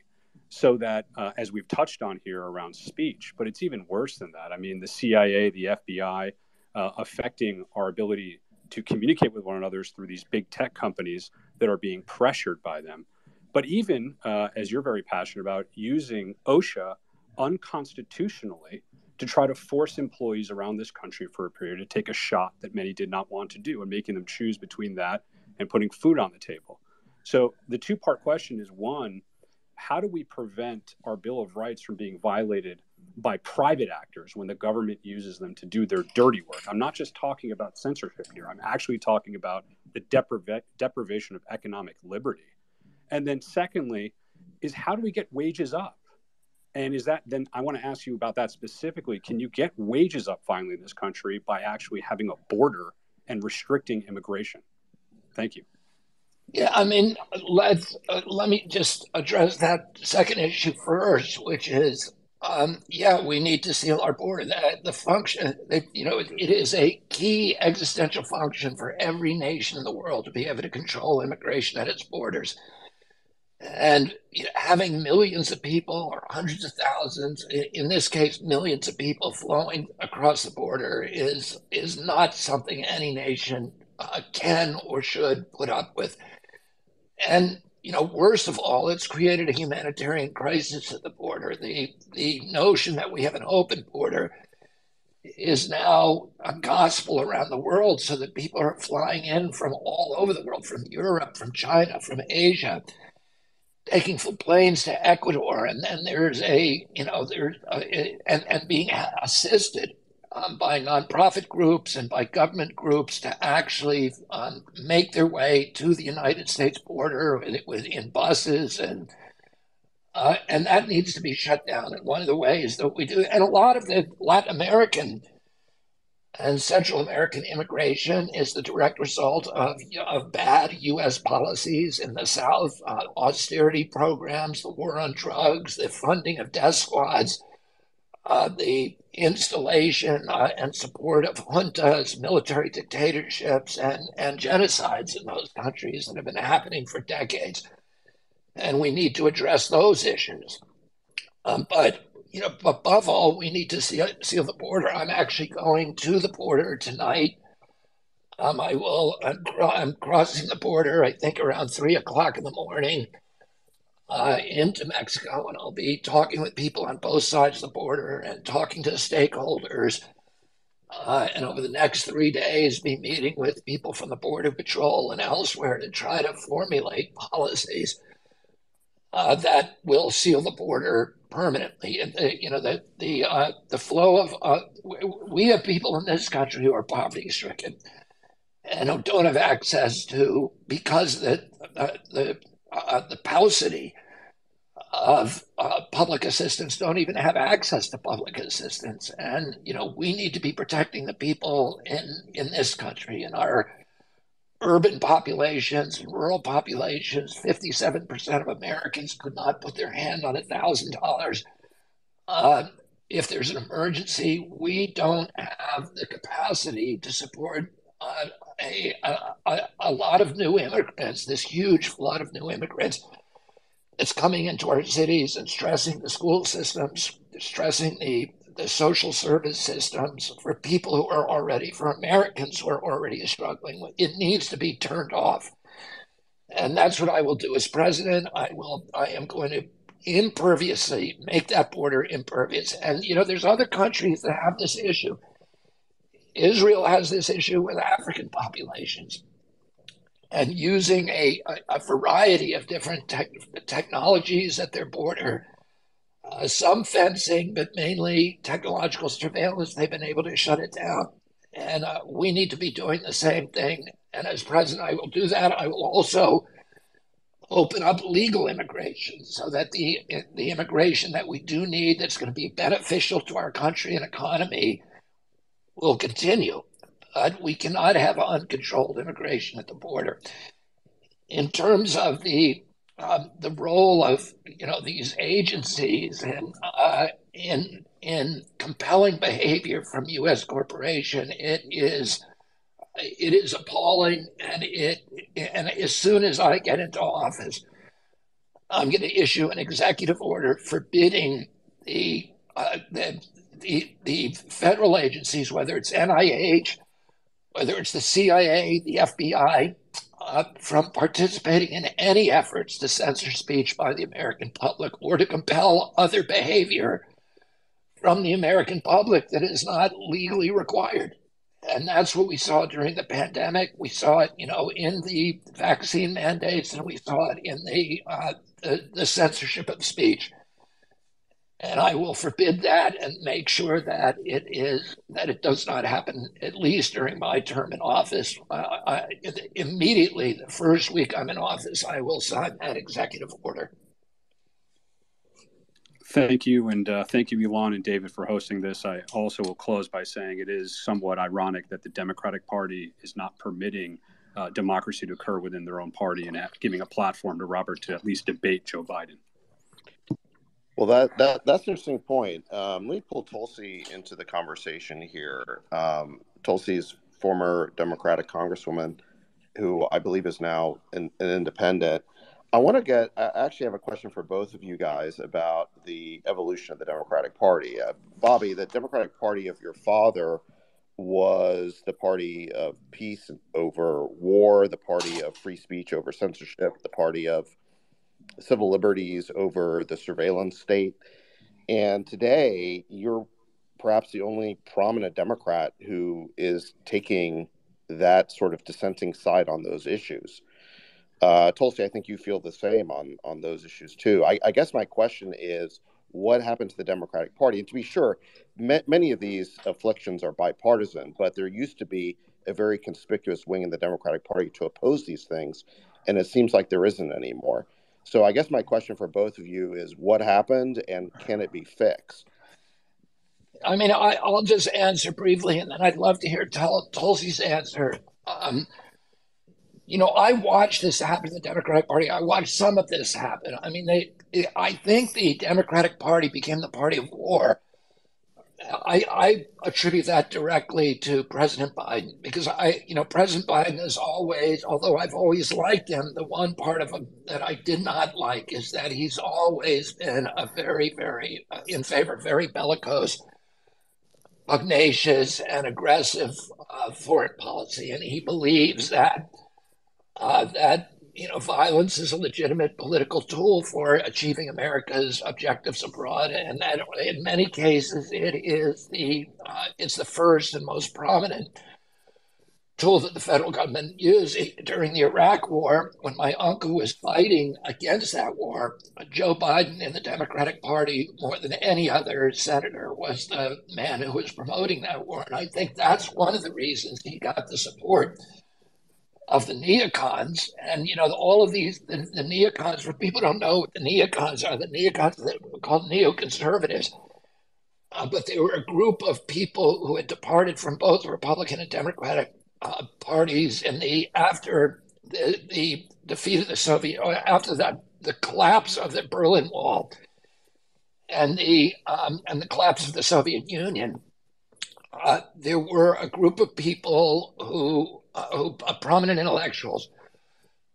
S5: So that, as we've touched on here around speech, but it's even worse than that. I mean, the CIA, the FBI, affecting our ability to communicate with one another through these big tech companies that are being pressured by them. But even, as you're very passionate about, using OSHA unconstitutionally to try to force employees around this country for a period to take a shot that many did not want to do, and making them choose between that and putting food on the table. So the two-part question is, one, how do we prevent our Bill of Rights from being violated by private actors when the government uses them to do their dirty work? I'm not just talking about censorship here. I'm actually talking about the deprivation of economic liberty. And then secondly, is how do we get wages up? And is that, then I want to ask you about that specifically. Can you get wages up finally in this country by actually having a border and restricting immigration? Thank you.
S2: Yeah, I mean, let me just address that second issue first, which is, yeah, we need to seal our border. The function, it is a key existential function for every nation in the world to be able to control immigration at its borders. And having millions of people, or hundreds of thousands, in this case, millions of people flowing across the border is not something any nation can or should put up with. And worst of all, it's created a humanitarian crisis at the border. The notion that we have an open border is now a gospel around the world, so that people are flying in from all over the world, from Europe, from China, from Asia, taking planes to Ecuador, and then there's and being assisted by nonprofit groups and by government groups to actually make their way to the United States border in buses, and that needs to be shut down. And one of the ways that we do, and a lot of the Latin American and Central American immigration is the direct result of bad U.S. policies in the South, austerity programs, the war on drugs, the funding of death squads, the installation and support of juntas, military dictatorships, and genocides in those countries that have been happening for decades. And we need to address those issues. But above all, we need to seal the border. I'm actually going to the border tonight. I'm crossing the border, I think, around 3:00 in the morning into Mexico, and I'll be talking with people on both sides of the border and talking to stakeholders. And over the next 3 days, be meeting with people from the Border Patrol and elsewhere to try to formulate policies that will seal the border permanently. And the flow of we have people in this country who are poverty stricken and who don't have access to, because the paucity of public assistance, don't even have access to public assistance. And we need to be protecting the people in this country, in our urban populations and rural populations. 57% of Americans could not put their hand on $1,000 if there's an emergency. We don't have the capacity to support a lot of new immigrants, this huge flood of new immigrants that's coming into our cities and stressing the school systems, stressing the social service systems for people who are already, for Americans who are already struggling with. It needs to be turned off. And that's what I will do as president. I am going to imperviously make that border impervious. And, there's other countries that have this issue. Israel has this issue with African populations, and using a variety of different technologies at their border, some fencing, but mainly technological surveillance, they've been able to shut it down. And we need to be doing the same thing. And as president, I will do that. I will also open up legal immigration so that the immigration that we do need, that's going to be beneficial to our country and economy, will continue. but we cannot have uncontrolled immigration at the border. In terms of the role of these agencies in compelling behavior from U.S. corporation, it is appalling, and as soon as I get into office, I'm going to issue an executive order forbidding the federal agencies, whether it's NIH, whether it's the CIA, the FBI, from participating in any efforts to censor speech by the American public or to compel other behavior from the American public that is not legally required. And that's what we saw during the pandemic. We saw it, in the vaccine mandates, and we saw it in the censorship of speech. And I will forbid that and make sure that it does not happen, at least during my term in office. Immediately, the first week I'm in office, I will sign that executive order.
S5: Thank you, and thank you, Elon and David, for hosting this. I also will close by saying it is somewhat ironic that the Democratic Party is not permitting democracy to occur within their own party and giving a platform to Robert to at least debate Joe Biden.
S1: Well, that's an interesting point. Let me pull Tulsi into the conversation here. Tulsi's former Democratic Congresswoman, who I believe is now an independent. I actually have a question for both of you guys about the evolution of the Democratic Party. Bobby, the Democratic Party of your father was the party of peace over war, the party of free speech over censorship, the party of civil liberties over the surveillance state. And today, you're perhaps the only prominent Democrat who is taking that sort of dissenting side on those issues. Tulsi, I think you feel the same on those issues too. I guess my question is, what happened to the Democratic Party? And to be sure, many of these afflictions are bipartisan, but there used to be a very conspicuous wing in the Democratic Party to oppose these things, and it seems like there isn't anymore. So I guess my question for both of you is, what happened and can it be fixed?
S2: I mean, I'll just answer briefly, and then I'd love to hear Tulsi's answer. I watched this happen in the Democratic Party. I watched some of this happen. I mean, I think the Democratic Party became the party of war. I attribute that directly to President Biden because President Biden is always, although I've always liked him, the one part of him that I did not like is that he's always been a very, very in favor, very bellicose, pugnacious, and aggressive foreign policy, and he believes that violence is a legitimate political tool for achieving America's objectives abroad, and that in many cases it's the first and most prominent tool that the federal government used during the Iraq War. When my uncle was fighting against that war, Joe Biden in the Democratic Party, more than any other senator, was the man who was promoting that war, and I think that's one of the reasons he got the support of the neocons. And all of these the neocons, for people who don't know what the neocons are that were called neoconservatives, but they were a group of people who had departed from both the Republican and Democratic parties after the defeat of the Soviet, after the collapse of the Berlin Wall and the collapse of the Soviet Union. There were a group of people who prominent intellectuals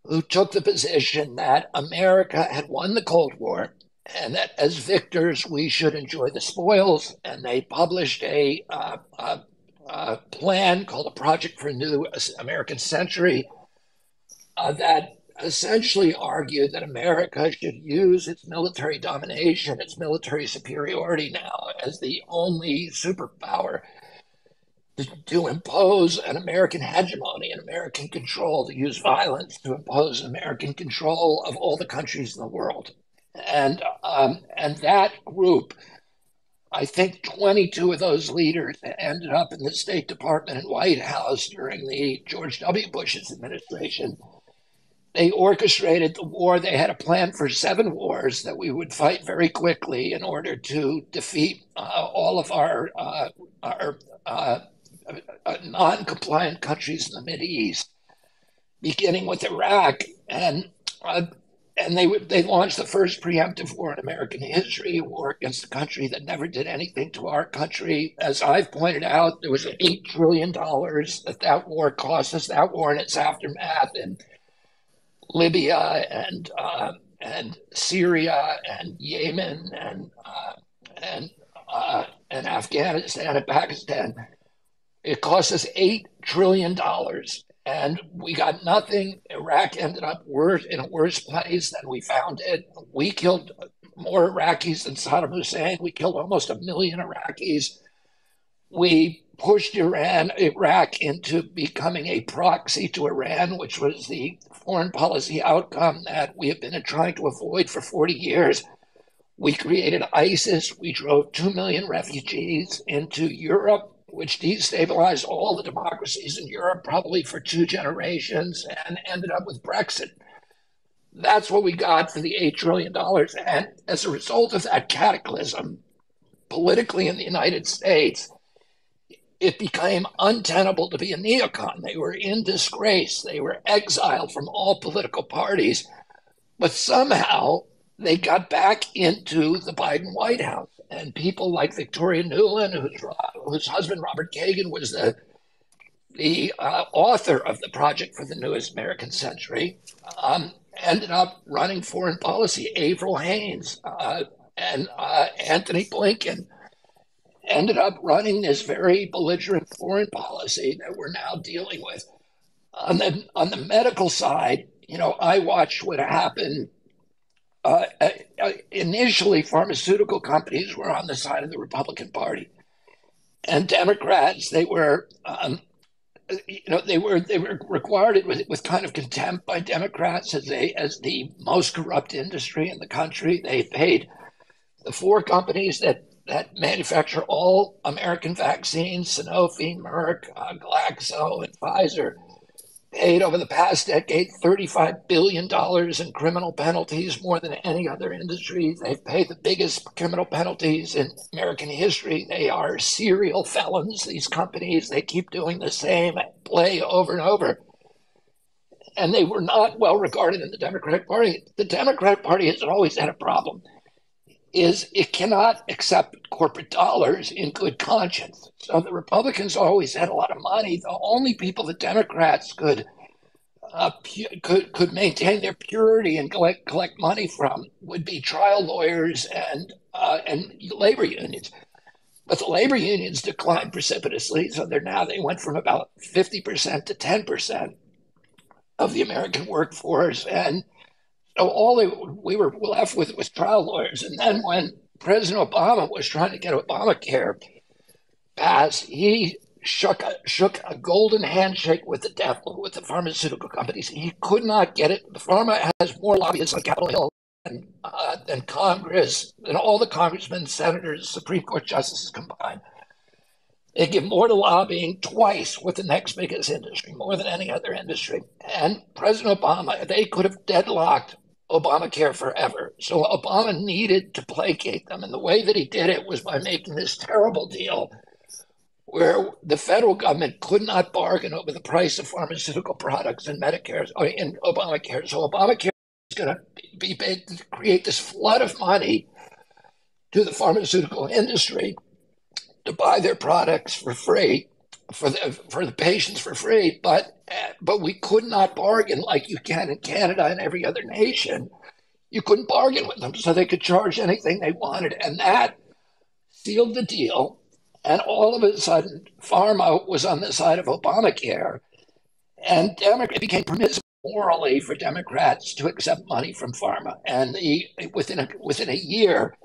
S2: who took the position that America had won the Cold War and that as victors we should enjoy the spoils, and they published a plan called a Project for a New American Century that essentially argued that America should use its military domination, its military superiority now as the only superpower to impose an American hegemony, an American control, to use violence to impose American control of all the countries in the world. And that group, I think 22 of those leaders ended up in the State Department and White House during the George W. Bush's administration. They orchestrated the war. They had a plan for 7 wars that we would fight very quickly in order to defeat all of our non-compliant countries in the Mideast, beginning with Iraq, and they launched the first preemptive war in American history, a war against a country that never did anything to our country. As I've pointed out, there was $8 trillion that war cost us, that war and its aftermath in Libya and Syria and Yemen and Afghanistan and Pakistan. It cost us $8 trillion. And we got nothing. Iraq ended up in a worse place than we found it. We killed more Iraqis than Saddam Hussein. We killed almost 1 million Iraqis. We pushed Iraq into becoming a proxy to Iran, which was the foreign policy outcome that we have been trying to avoid for 40 years. We created ISIS. We drove 2 million refugees into Europe, which destabilized all the democracies in Europe probably for 2 generations and ended up with Brexit. That's what we got for the $8 trillion. And as a result of that cataclysm, politically in the United States, it became untenable to be a neocon. They were in disgrace. They were exiled from all political parties. But somehow they got back into the Biden White House. And people like Victoria Nuland, whose husband, Robert Kagan, was the author of the Project for the Newest American Century, ended up running foreign policy. Avril Haines and Anthony Blinken ended up running this very belligerent foreign policy that we're now dealing with. On the medical side, I watched what happened. Initially, pharmaceutical companies were on the side of the Republican Party, and Democrats, they were regarded with kind of contempt by Democrats as the most corrupt industry in the country. They paid the 4 companies that manufacture all American vaccines, Sanofi, Merck, Glaxo, and Pfizer, paid over the past decade $35 billion in criminal penalties, more than any other industry. They've paid the biggest criminal penalties in American history. They are serial felons, these companies. They keep doing the same play over and over. And they were not well regarded in the Democratic Party. The Democratic Party has always had a problem, is it cannot accept corporate dollars in good conscience. So the Republicans always had a lot of money. The only people the Democrats could maintain their purity and collect money from would be trial lawyers and labor unions. But the labor unions declined precipitously, so they went from about 50% to 10% of the American workforce, and so we were left with was trial lawyers. And then when President Obama was trying to get Obamacare passed, he shook a golden handshake with the devil, with the pharmaceutical companies. He could not get it. The pharma has more lobbyists on Capitol Hill than Congress, than all the congressmen, senators, Supreme Court justices combined. They give more to lobbying, twice what the next biggest industry, more than any other industry. And President Obama, they could have deadlocked Obamacare forever. So Obama needed to placate them. And the way that he did it was by making this terrible deal where the federal government could not bargain over the price of pharmaceutical products in Medicare, or in Obamacare. So Obamacare is going to be paid to create this flood of money to the pharmaceutical industry to buy their products for free, for the patients for free, but we could not bargain like you can in Canada and every other nation. You couldn't bargain with them, so they could charge anything they wanted, and that sealed the deal. And all of a sudden, pharma was on the side of Obamacare, and it became permissible morally for Democrats to accept money from pharma. And within a year,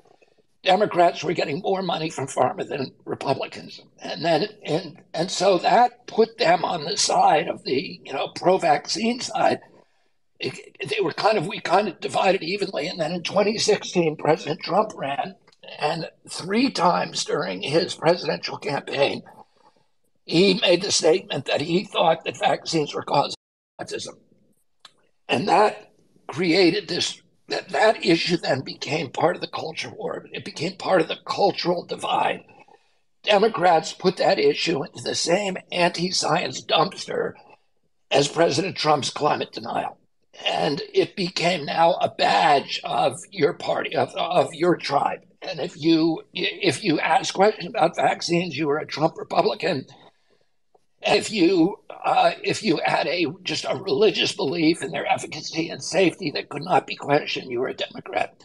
S2: Democrats were getting more money from pharma than Republicans, and so that put them on the side of the pro-vaccine side. We kind of divided evenly, and then in 2016, President Trump ran, and 3 times during his presidential campaign, he made the statement that he thought that vaccines were causing autism, and that created this. That issue then became part of the culture war. It became part of the cultural divide Democrats put that issue into the same anti-science dumpster as President Trump's climate denial. And it became now a badge of your party, of your tribe. And if you ask questions about vaccines, you were a Trump Republican. If you had just a religious belief in their efficacy and safety that could not be questioned, you were a Democrat.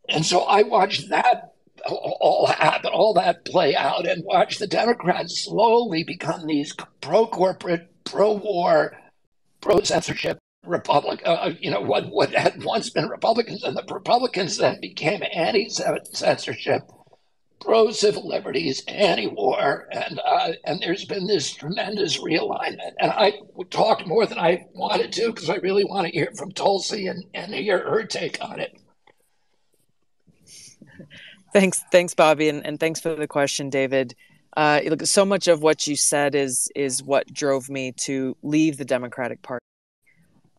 S2: And so I watched that all happen, all that play out, and watched the Democrats slowly become these pro-corporate, pro-war, pro-censorship Republican. What had once been Republicans, and the Republicans then became anti-censorship, pro-civil liberties, anti-war, and there's been this tremendous realignment. And I talked more than I wanted to because I really want to hear from Tulsi and hear her take on it.
S6: Thanks, Bobby, and thanks for the question, David. Look, so much of what you said is what drove me to leave the Democratic Party.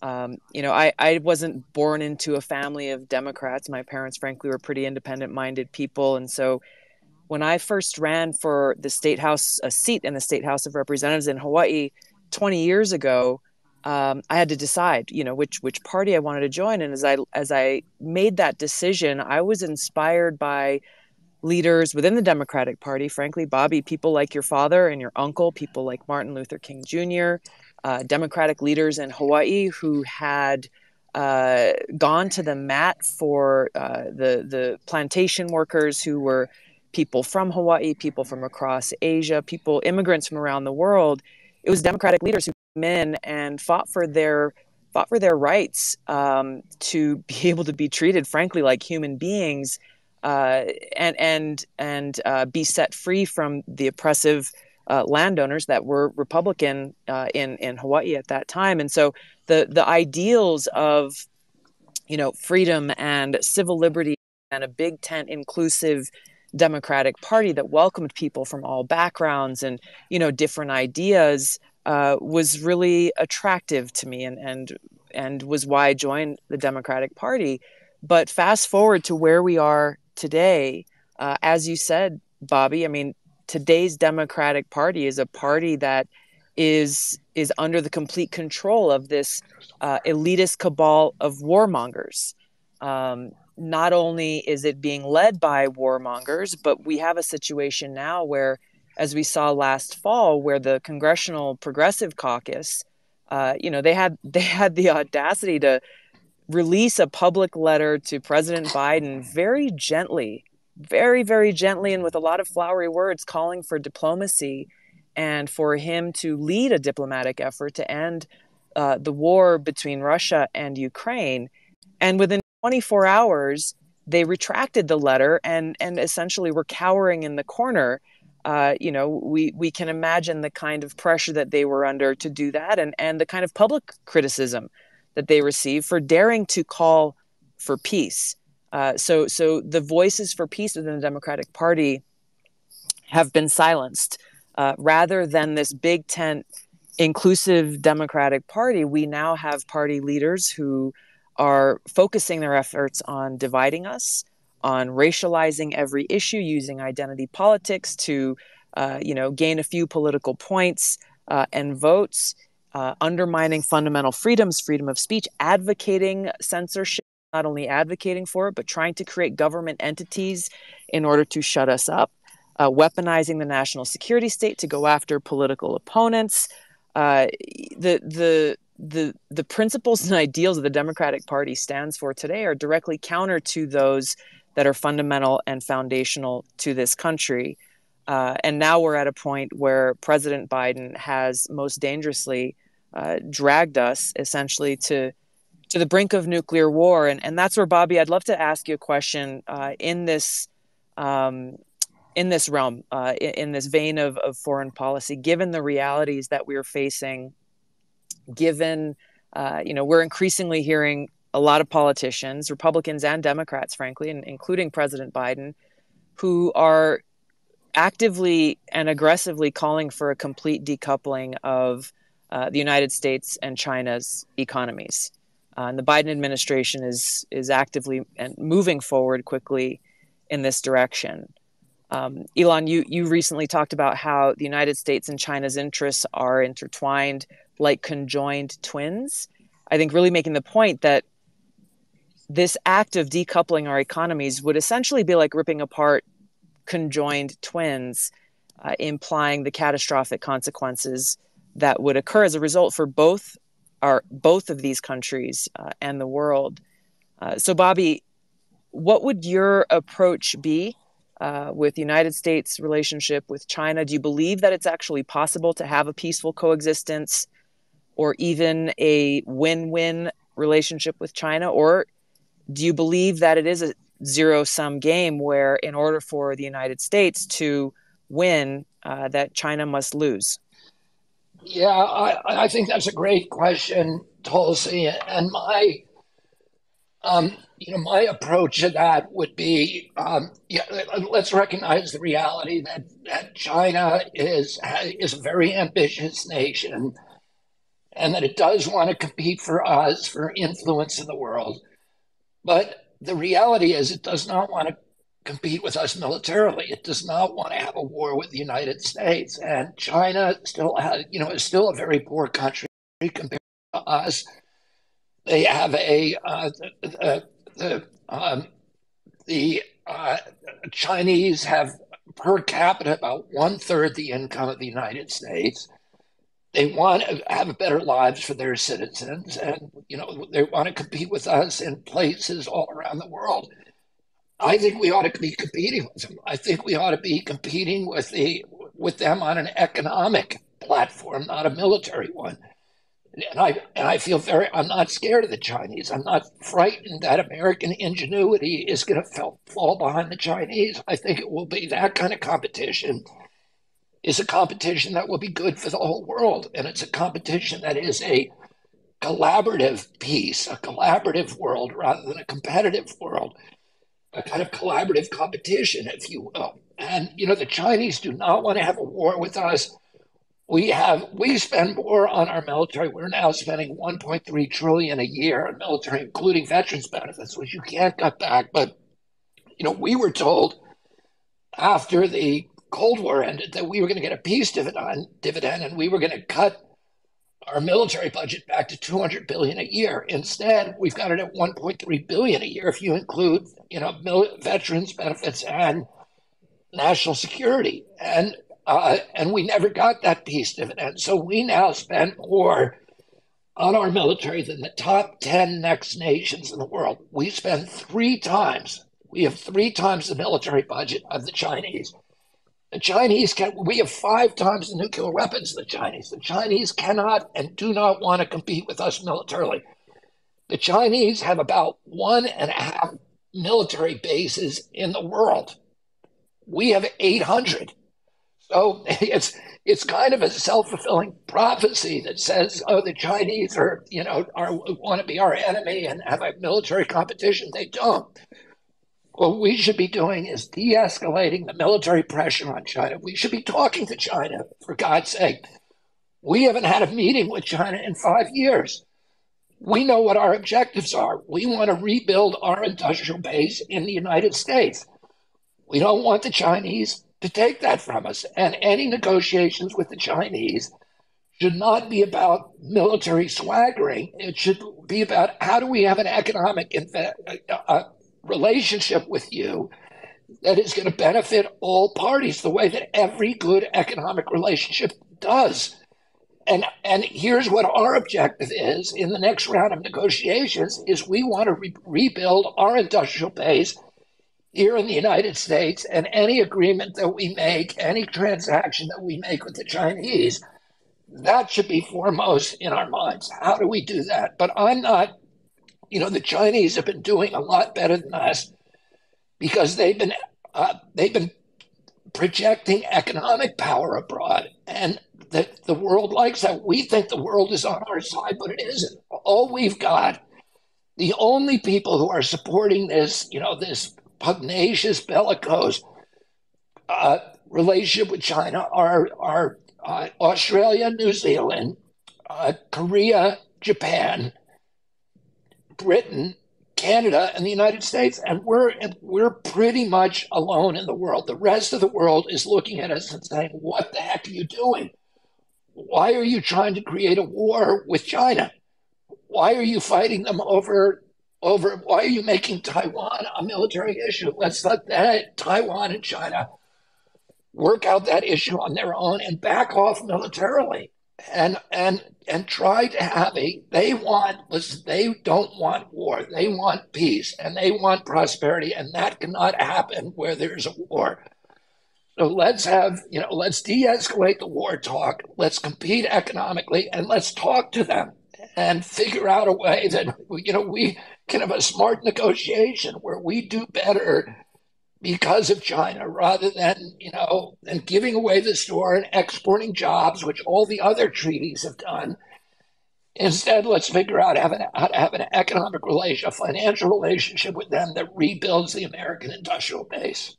S6: I wasn't born into a family of Democrats. My parents, frankly, were pretty independent-minded people, and so when I first ran for the state house, a seat in the State House of Representatives in Hawaii 20 years ago, I had to decide, which party I wanted to join. And as I made that decision, I was inspired by leaders within the Democratic Party, frankly, Bobby, people like your father and your uncle, people like Martin Luther King Jr., Democratic leaders in Hawaii who had gone to the mat for the plantation workers who were people from Hawaii, people from across Asia, immigrants from around the world. It was Democratic leaders who came in and fought for their rights to be able to be treated, frankly, like human beings, and be set free from the oppressive landowners that were Republican in Hawaii at that time. And so the ideals of freedom and civil liberty and a big tent inclusive Democratic Party that welcomed people from all backgrounds and different ideas was really attractive to me and was why I joined the Democratic Party. But fast forward to where we are today, as you said, Bobby, I mean, today's Democratic Party is a party that is under the complete control of this elitist cabal of warmongers. Not only is it being led by warmongers, but we have a situation now where, as we saw last fall, where the Congressional Progressive Caucus, they had the audacity to release a public letter to President Biden very gently, very, very gently, and with a lot of flowery words, calling for diplomacy and for him to lead a diplomatic effort to end the war between Russia and Ukraine. And within 24 hours, they retracted the letter and essentially were cowering in the corner. We can imagine the kind of pressure that they were under to do that and the kind of public criticism that they received for daring to call for peace. So the voices for peace within the Democratic Party have been silenced. Rather than this big tent inclusive Democratic Party, we now have party leaders who are focusing their efforts on dividing us, on racializing every issue, using identity politics to, gain a few political points and votes, undermining fundamental freedoms, freedom of speech, advocating censorship, not only advocating for it, but trying to create government entities in order to shut us up, weaponizing the national security state to go after political opponents. The principles and ideals that the Democratic Party stands for today are directly counter to those that are fundamental and foundational to this country. And now we're at a point where President Biden has most dangerously dragged us essentially to the brink of nuclear war. And that's where, Bobby, I'd love to ask you a question in this realm, in this vein of foreign policy, given the realities that we're facing, given, we're increasingly hearing a lot of politicians, Republicans and Democrats, frankly, including President Biden, who are actively and aggressively calling for a complete decoupling of the United States and China's economies. And the Biden administration is actively and moving forward quickly in this direction. Elon, you recently talked about how the United States and China's interests are intertwined like conjoined twins. I think really making the point that this act of decoupling our economies would essentially be like ripping apart conjoined twins, implying the catastrophic consequences that would occur as a result for both of these countries and the world. So, Bobby, what would your approach be with the United States' relationship with China? Do you believe that it's actually possible to have a peaceful coexistence or even a win-win relationship with China? Or do you believe that it is a zero-sum game where in order for the United States to win, that China must lose?
S2: Yeah, I think that's a great question, Tulsi. And my approach to that would be, let's recognize the reality that China is a very ambitious nation, and that it does want to compete for us for influence in the world. But the reality is, it does not want to compete with us militarily. It does not want to have a war with the United States. And China is still a very poor country compared to us. They have the Chinese have per capita about 1/3 the income of the United States. They want to have better lives for their citizens, and they want to compete with us in places all around the world. I think we ought to be competing with them. I think we ought to be competing with them on an economic platform, not a military one. And I feel I'm not scared of the Chinese. I'm not frightened that American ingenuity is going to fall behind the Chinese. I think it will be that kind of competition is a competition that will be good for the whole world. And it's a competition that is a collaborative piece, a collaborative world rather than a competitive world, a kind of collaborative competition, if you will. And, the Chinese do not want to have a war with us. We spend more on our military. We're now spending 1.3 trillion a year on military, including veterans benefits, which you can't cut back. But, we were told after the Cold War ended that we were going to get a peace dividend, and we were going to cut our military budget back to 200 billion a year. Instead, we've got it at 1.3 billion a year if you include, veterans benefits and national security. And we never got that peace dividend. So we now spend more on our military than the top 10 next nations in the world. We have 3 times the military budget of the Chinese. We have 5 times the nuclear weapons of the Chinese. The Chinese cannot and do not want to compete with us militarily. The Chinese have about 1.5 military bases in the world. We have 800. So it's kind of a self-fulfilling prophecy that says, oh, the Chinese want to be our enemy and have a military competition. They don't. What we should be doing is de-escalating the military pressure on China. We should be talking to China, for God's sake. We haven't had a meeting with China in 5 years. We know what our objectives are. We want to rebuild our industrial base in the United States. We don't want the Chinese to take that from us. And any negotiations with the Chinese should not be about military swaggering. It should be about how do we have an economic relationship with you that is going to benefit all parties the way that every good economic relationship does. And here's what our objective is in the next round of negotiations is we want to rebuild our industrial base here in the United States, and any agreement that we make, any transaction that we make with the Chinese, that should be foremost in our minds. How do we do that? But I'm not, the Chinese have been doing a lot better than us because they've been projecting economic power abroad, and that the world likes that. We think the world is on our side, but it isn't. All we've got, the only people who are supporting this, this pugnacious, bellicose relationship with China are Australia, New Zealand, Korea, Japan, Britain, Canada and the United States, and we're pretty much alone in the world. The rest of the world is looking at us and saying, "What the heck are you doing? Why are you trying to create a war with China? Why are you fighting them over? Why are you making Taiwan a military issue? Let's let Taiwan and China work out that issue on their own and back off militarily." And try to have they don't want war, they want peace, and they want prosperity, and that cannot happen where there's a war. So let's de-escalate the war talk, let's compete economically, and let's talk to them and figure out a way that we can have a smart negotiation where we do better because of China, rather than giving away the store and exporting jobs, which all the other treaties have done. Instead, let's figure out how to have an economic a financial relationship with them that rebuilds the American industrial base.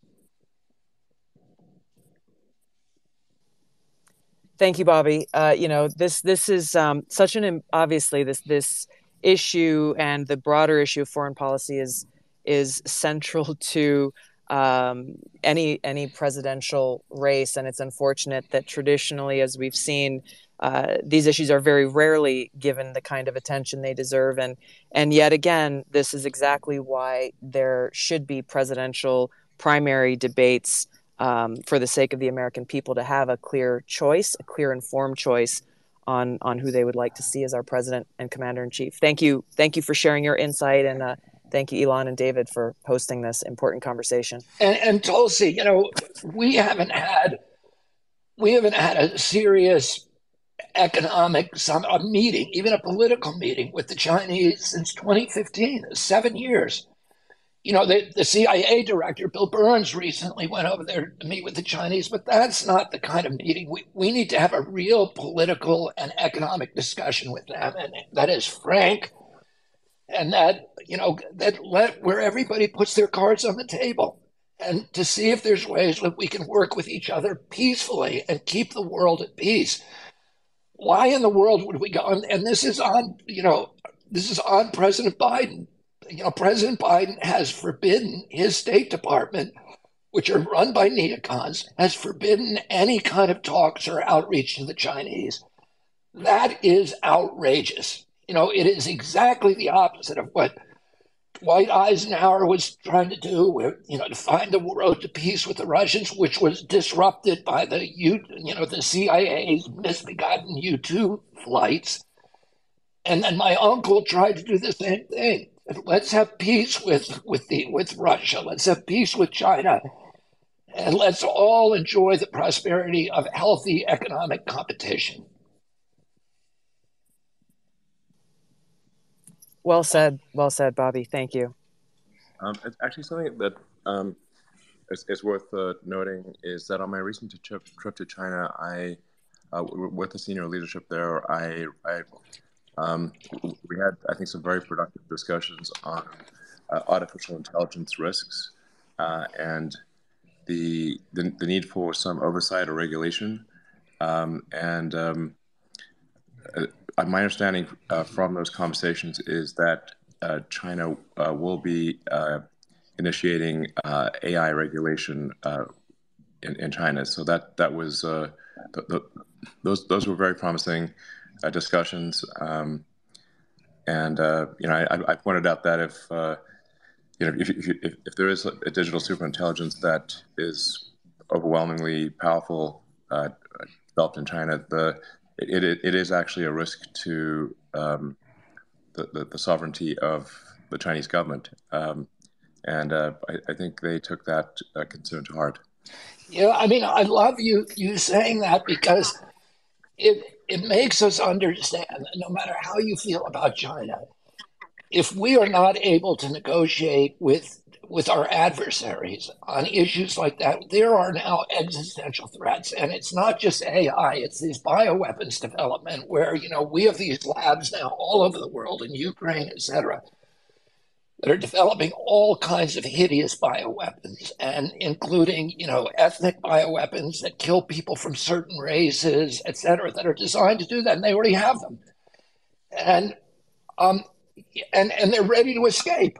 S6: Thank you, Bobby. This is such an obviously this issue, and the broader issue of foreign policy is central to any presidential race, and it's unfortunate that traditionally, as we've seen, these issues are very rarely given the kind of attention they deserve, and yet again, this is exactly why there should be presidential primary debates for the sake of the American people, to have a clear choice, a clear informed choice on who they would like to see as our president and commander in chief. Thank you for sharing your insight, and thank you, Elon and David, for hosting this important conversation.
S2: And Tulsi, we haven't had a serious economic a meeting, even a political meeting with the Chinese since 2015, 7 years. The CIA director, Bill Burns, recently went over there to meet with the Chinese, but that's not the kind of meeting. We need to have a real political and economic discussion with them, and that is frank, and where everybody puts their cards on the table, and to see if there's ways that we can work with each other peacefully and keep the world at peace. Why in the world would we go? And this is on President Biden. President Biden has forbidden his State Department, which are run by neocons, has forbidden any kind of talks or outreach to the Chinese. That is outrageous. It is exactly the opposite of what Dwight Eisenhower was trying to do, to find a road to peace with the Russians, which was disrupted by the CIA's misbegotten U-2 flights. And then my uncle tried to do the same thing. Let's have peace with Russia. Let's have peace with China, and let's all enjoy the prosperity of healthy economic competition.
S6: Well said, Bobby. Thank you.
S3: It's actually something that is worth noting is that on my recent trip to China, with the senior leadership there, we had, I think, some very productive discussions on artificial intelligence risks and the need for some oversight or regulation. My understanding from those conversations is that China will be initiating AI regulation in China. So that was those were very promising discussions, I pointed out that if there is a digital superintelligence that is overwhelmingly powerful, developed in China, it is actually a risk to the sovereignty of the Chinese government, I think they took that concern to heart.
S2: I love you saying that, because it makes us understand that no matter how you feel about China, if we are not able to negotiate with our adversaries on issues like that, there are now existential threats. And it's not just AI, it's these bioweapons development where, we have these labs now all over the world, in Ukraine, et cetera, that are developing all kinds of hideous bioweapons, and including, ethnic bioweapons that kill people from certain races, et cetera, that are designed to do that, and they already have them. And they're ready to escape.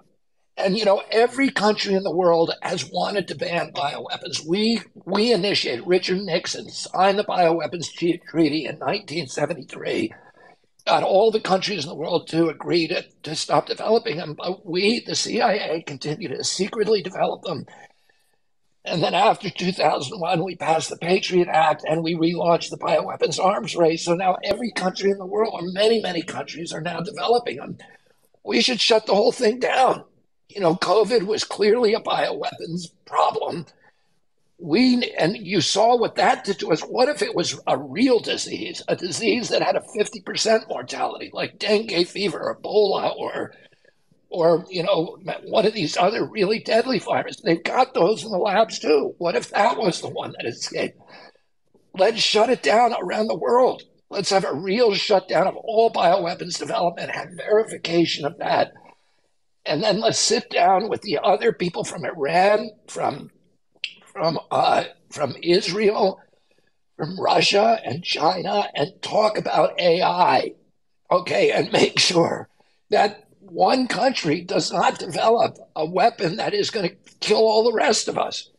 S2: And every country in the world has wanted to ban bioweapons. We initiated. Richard Nixon signed the Bioweapons Treaty in 1973. Got all the countries in the world to agree to stop developing them, but we, the CIA, continue to secretly develop them. And then after 2001, we passed the Patriot Act and we relaunched the bioweapons arms race. So now every country in the world, or many, many countries, are now developing them. We should shut the whole thing down. COVID was clearly a bioweapons problem. And you saw what that did to us. What if it was a real disease, a disease that had a 50% mortality, like dengue fever, Ebola, or one of these other really deadly viruses? They've got those in the labs too. What if that was the one that escaped? Let's shut it down around the world. Let's have a real shutdown of all bioweapons development, have verification of that. And then let's sit down with the other people from Iran, from Israel, from Russia and China, and talk about AI, okay, and make sure that one country does not develop a weapon that is going to kill all the rest of us.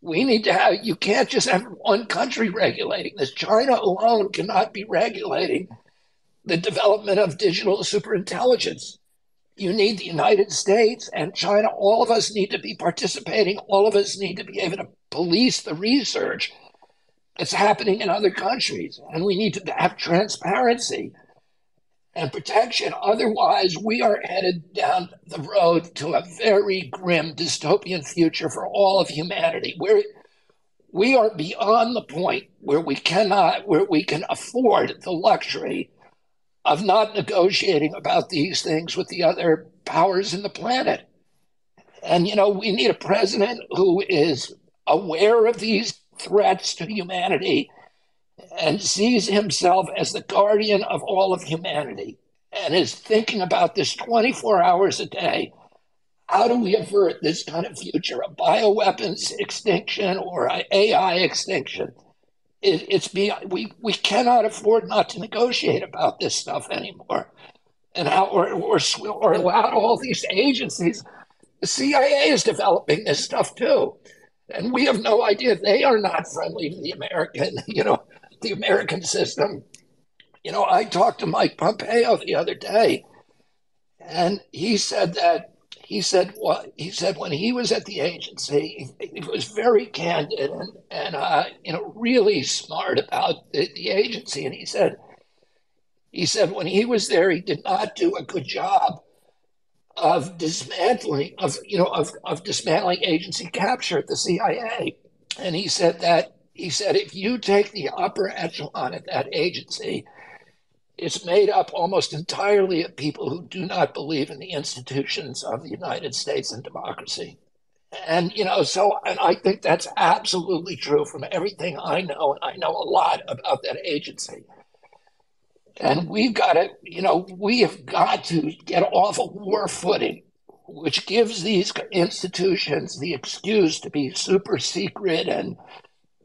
S2: We need to have, you can't just have one country regulating this. China alone cannot be regulating the development of digital superintelligence. You need the United States and China. All of us need to be participating. All of us need to be able to police the research that's happening in other countries. And we need to have transparency and protection. Otherwise, we are headed down the road to a very grim dystopian future for all of humanity. We are beyond the point where we can afford the luxury of not negotiating about these things with the other powers in the planet. And, we need a president who is aware of these threats to humanity and sees himself as the guardian of all of humanity and is thinking about this 24 hours a day. How do we avert this kind of future, a bioweapons extinction or an AI extinction? We cannot afford not to negotiate about this stuff anymore. And or allow all these agencies. The CIA is developing this stuff too, and we have no idea. They are not friendly to the American system. I talked to Mike Pompeo the other day, and he said when he was at the agency, he was very candid and really smart about the agency. And he said when he was there, he did not do a good job of dismantling agency capture at the CIA. And he said if you take the upper echelon at that agency, it's made up almost entirely of people who do not believe in the institutions of the United States and democracy. And, and I think that's absolutely true from everything I know. And I know a lot about that agency. And we have got to get off a war footing, which gives these institutions the excuse to be super secret and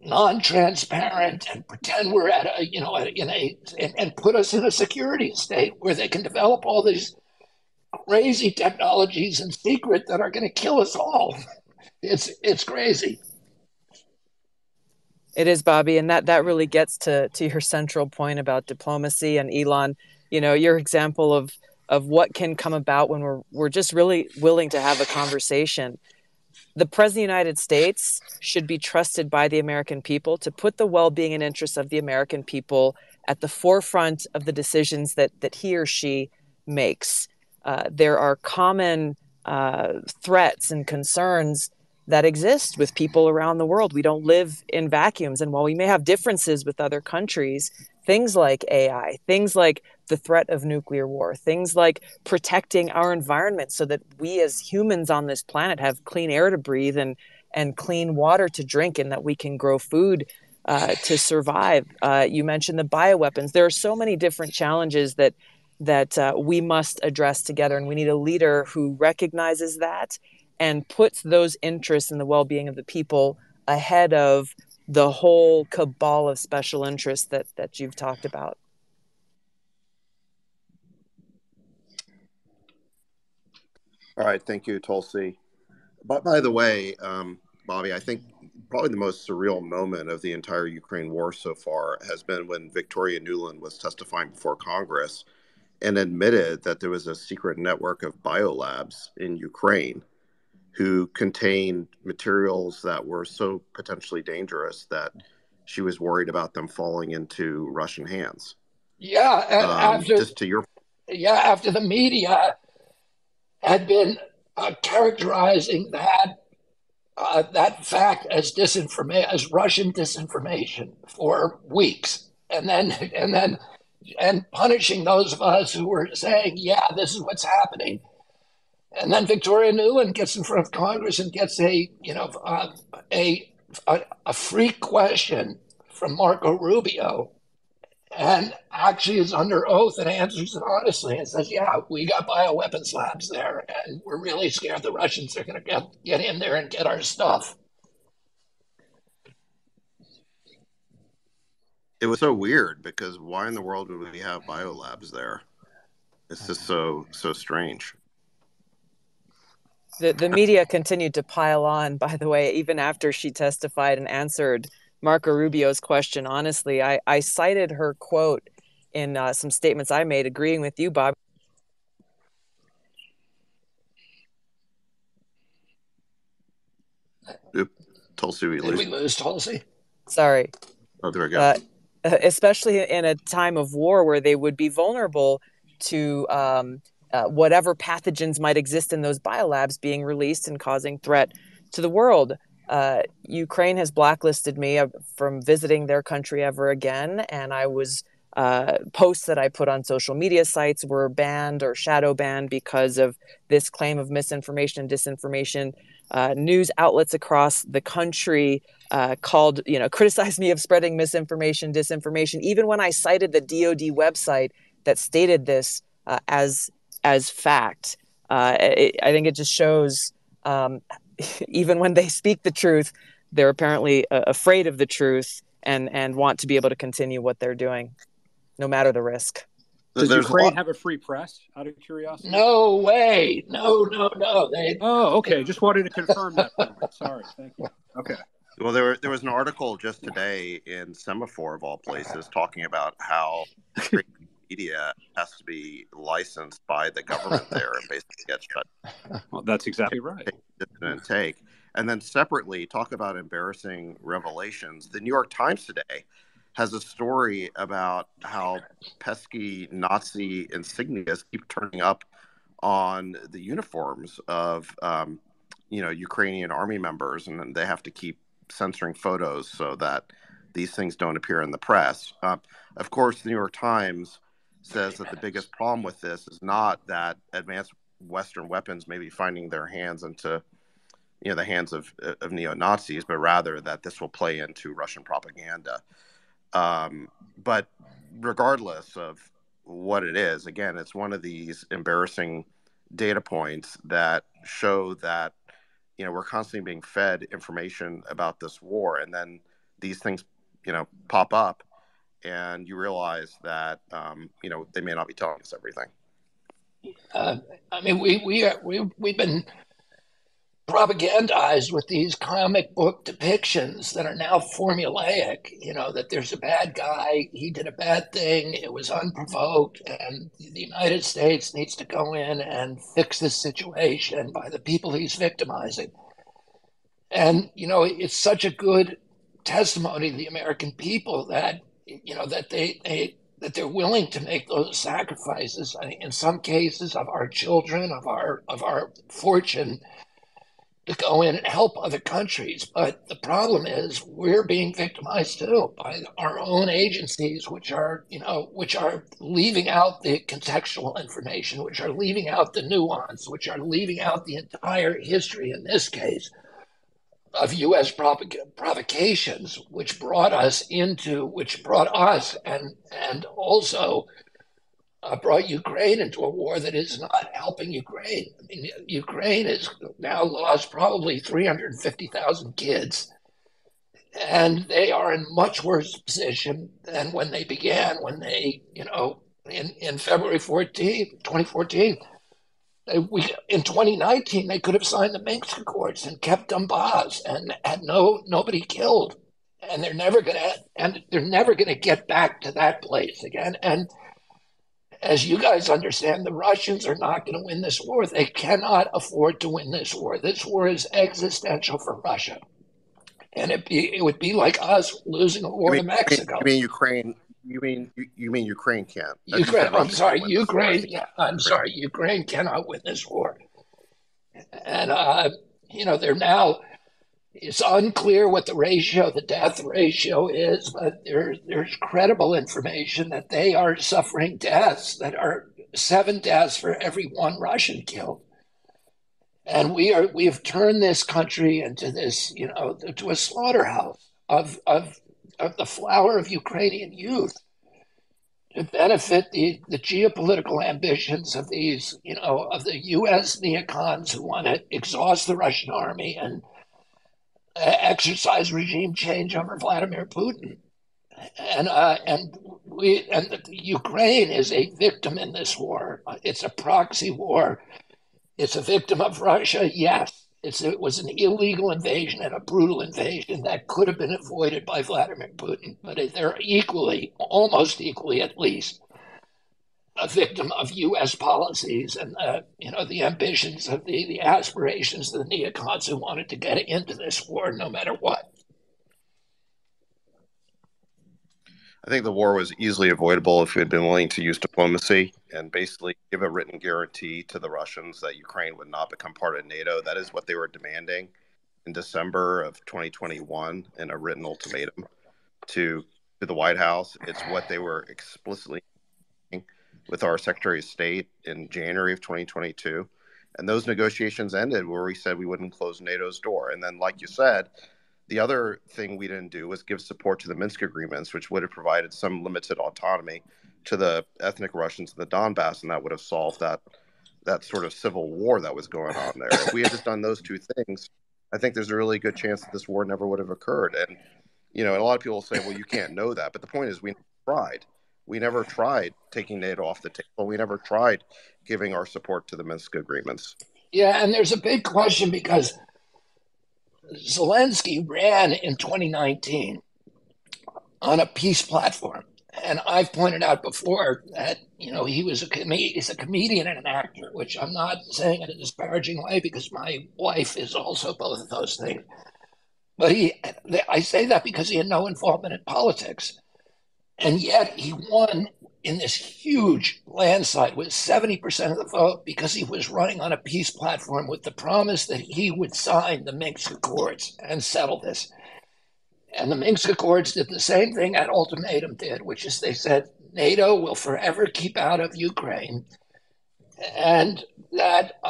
S2: non-transparent and pretend we're and put us in a security state where they can develop all these crazy technologies in secret that are going to kill us all. It's crazy.
S6: It is, Bobby, and that really gets to your central point about diplomacy. And Elon, your example of what can come about when we're just really willing to have a conversation. The President of the United States should be trusted by the American people to put the well-being and interests of the American people at the forefront of the decisions that he or she makes. There are common threats and concerns that exist with people around the world. We don't live in vacuums. And while we may have differences with other countries, things like AI, things like the threat of nuclear war, things like protecting our environment so that we as humans on this planet have clean air to breathe and clean water to drink, and that we can grow food to survive. You mentioned the bioweapons. There are so many different challenges that we must address together. And we need a leader who recognizes that and puts those interests in the well-being of the people ahead of the whole cabal of special interests that you've talked about.
S1: All right, thank you, Tulsi. But by the way, Bobby, I think probably the most surreal moment of the entire Ukraine war so far has been when Victoria Nuland was testifying before Congress and admitted that there was a secret network of biolabs in Ukraine who contained materials that were so potentially dangerous that she was worried about them falling into Russian hands.
S2: Yeah, and
S1: just to your
S2: after the media had been characterizing that fact as as Russian disinformation for weeks, and punishing those of us who were saying, "Yeah, this is what's happening." And then Victoria Nuland gets in front of Congress and gets a free question from Marco Rubio, and actually is under oath and answers it honestly and says, "Yeah, we got bioweapons labs there, and we're really scared the Russians are going to get in there and get our stuff."
S1: It was so weird because why in the world would we have biolabs there? It's just so strange.
S6: The media continued to pile on, by the way, even after she testified and answered Marco Rubio's question. Honestly, I cited her quote in some statements I made, agreeing with you, Bob.
S1: Oop, Tulsi,
S2: Did we lose Tulsi?
S6: Sorry.
S1: Oh, there we go.
S6: Especially in a time of war where they would be vulnerable to whatever pathogens might exist in those biolabs being released and causing threat to the world. Ukraine has blacklisted me from visiting their country ever again, and I was posts that I put on social media sites were banned or shadow banned because of this claim of misinformation and disinformation. News outlets across the country criticized me of spreading misinformation, disinformation, even when I cited the DoD website that stated this as fact. I think it just shows, even when they speak the truth, they're apparently afraid of the truth and want to be able to continue what they're doing, no matter the risk.
S5: Does Ukraine have a free press, out of curiosity?
S2: No way. No.
S5: Okay. Just wanted to confirm that point. Sorry. Thank you. Okay.
S1: Well, there was an article just today in Semaphore, of all places, talking about how media has to be licensed by the government there and basically get shut.
S5: Well, that's exactly right.
S1: Take. And then separately, talk about embarrassing revelations. The New York Times today has a story about how pesky Nazi insignias keep turning up on the uniforms of, Ukrainian army members, and they have to keep censoring photos so that these things don't appear in the press. Of course, the New York Times says that the biggest problem with this is not that advanced Western weapons may be finding their hands into the hands of neo-Nazis, but rather that this will play into Russian propaganda. But regardless of what it is, again, it's one of these embarrassing data points that show that we're constantly being fed information about this war, and then these things pop up, and you realize that they may not be telling us everything.
S2: We've been propagandized with these comic book depictions that are now formulaic, that there's a bad guy, he did a bad thing, it was unprovoked, and the United States needs to go in and fix this situation by the people he's victimizing. And, it's such a good testimony to the American people that, that they're willing to make those sacrifices, in some cases of our children, of our fortune, to go in and help other countries. But the problem is we're being victimized too by our own agencies, which are leaving out the contextual information, which are leaving out the nuance, which are leaving out the entire history, in this case, of U.S. provocations, which brought us and also brought Ukraine into a war that is not helping Ukraine. I mean, Ukraine has now lost probably 350,000 kids, and they are in much worse position than when they began, when they, in February 2014, In 2019, they could have signed the Minsk Accords and kept Donbass and had nobody killed, and they're never gonna get back to that place again. And as you guys understand, the Russians are not going to win this war. They cannot afford to win this war. This war is existential for Russia, and it would be like us losing a war to Mexico.
S1: You mean Ukraine? You mean Ukraine can't?
S2: Ukraine. I'm sorry, Ukraine. Yeah, I'm sorry, Ukraine cannot win this war. And they're now. It's unclear what the death ratio is, but there's credible information that they are suffering deaths that are 7 deaths for every 1 Russian killed. And we have turned this country into this, to a slaughterhouse of the flower of Ukrainian youth to benefit the geopolitical ambitions of these, of the U.S. neocons who want to exhaust the Russian army and exercise regime change over Vladimir Putin, and Ukraine is a victim in this war. It's a proxy war. It's a victim of Russia. Yes, it was an illegal invasion and a brutal invasion that could have been avoided by Vladimir Putin. But they're almost equally at least, a victim of U.S. policies and the ambitions of the aspirations of the neocons who wanted to get into this war no matter what.
S1: I think the war was easily avoidable if we had been willing to use diplomacy and basically give a written guarantee to the Russians that Ukraine would not become part of NATO. That is what they were demanding in December of 2021 in a written ultimatum to the White House. It's what they were explicitly with our Secretary of State in January of 2022. And those negotiations ended where we said we wouldn't close NATO's door. And then, like you said, the other thing we didn't do was give support to the Minsk agreements, which would have provided some limited autonomy to the ethnic Russians in the Donbass, and that would have solved that sort of civil war that was going on there. If we had just done those 2 things, I think there's a really good chance that this war never would have occurred. And, and a lot of people will say, well, you can't know that. But the point is we tried. We never tried taking NATO off the table. We never tried giving our support to the Minsk agreements.
S2: Yeah, and there's a big question because Zelensky ran in 2019 on a peace platform. And I've pointed out before that, he's a comedian and an actor, which I'm not saying in a disparaging way because my wife is also both of those things. But I say that because he had no involvement in politics. And yet he won in this huge landslide with 70% of the vote because he was running on a peace platform with the promise that he would sign the Minsk Accords and settle this. And the Minsk Accords did the same thing that ultimatum did, which is they said NATO will forever keep out of Ukraine, and that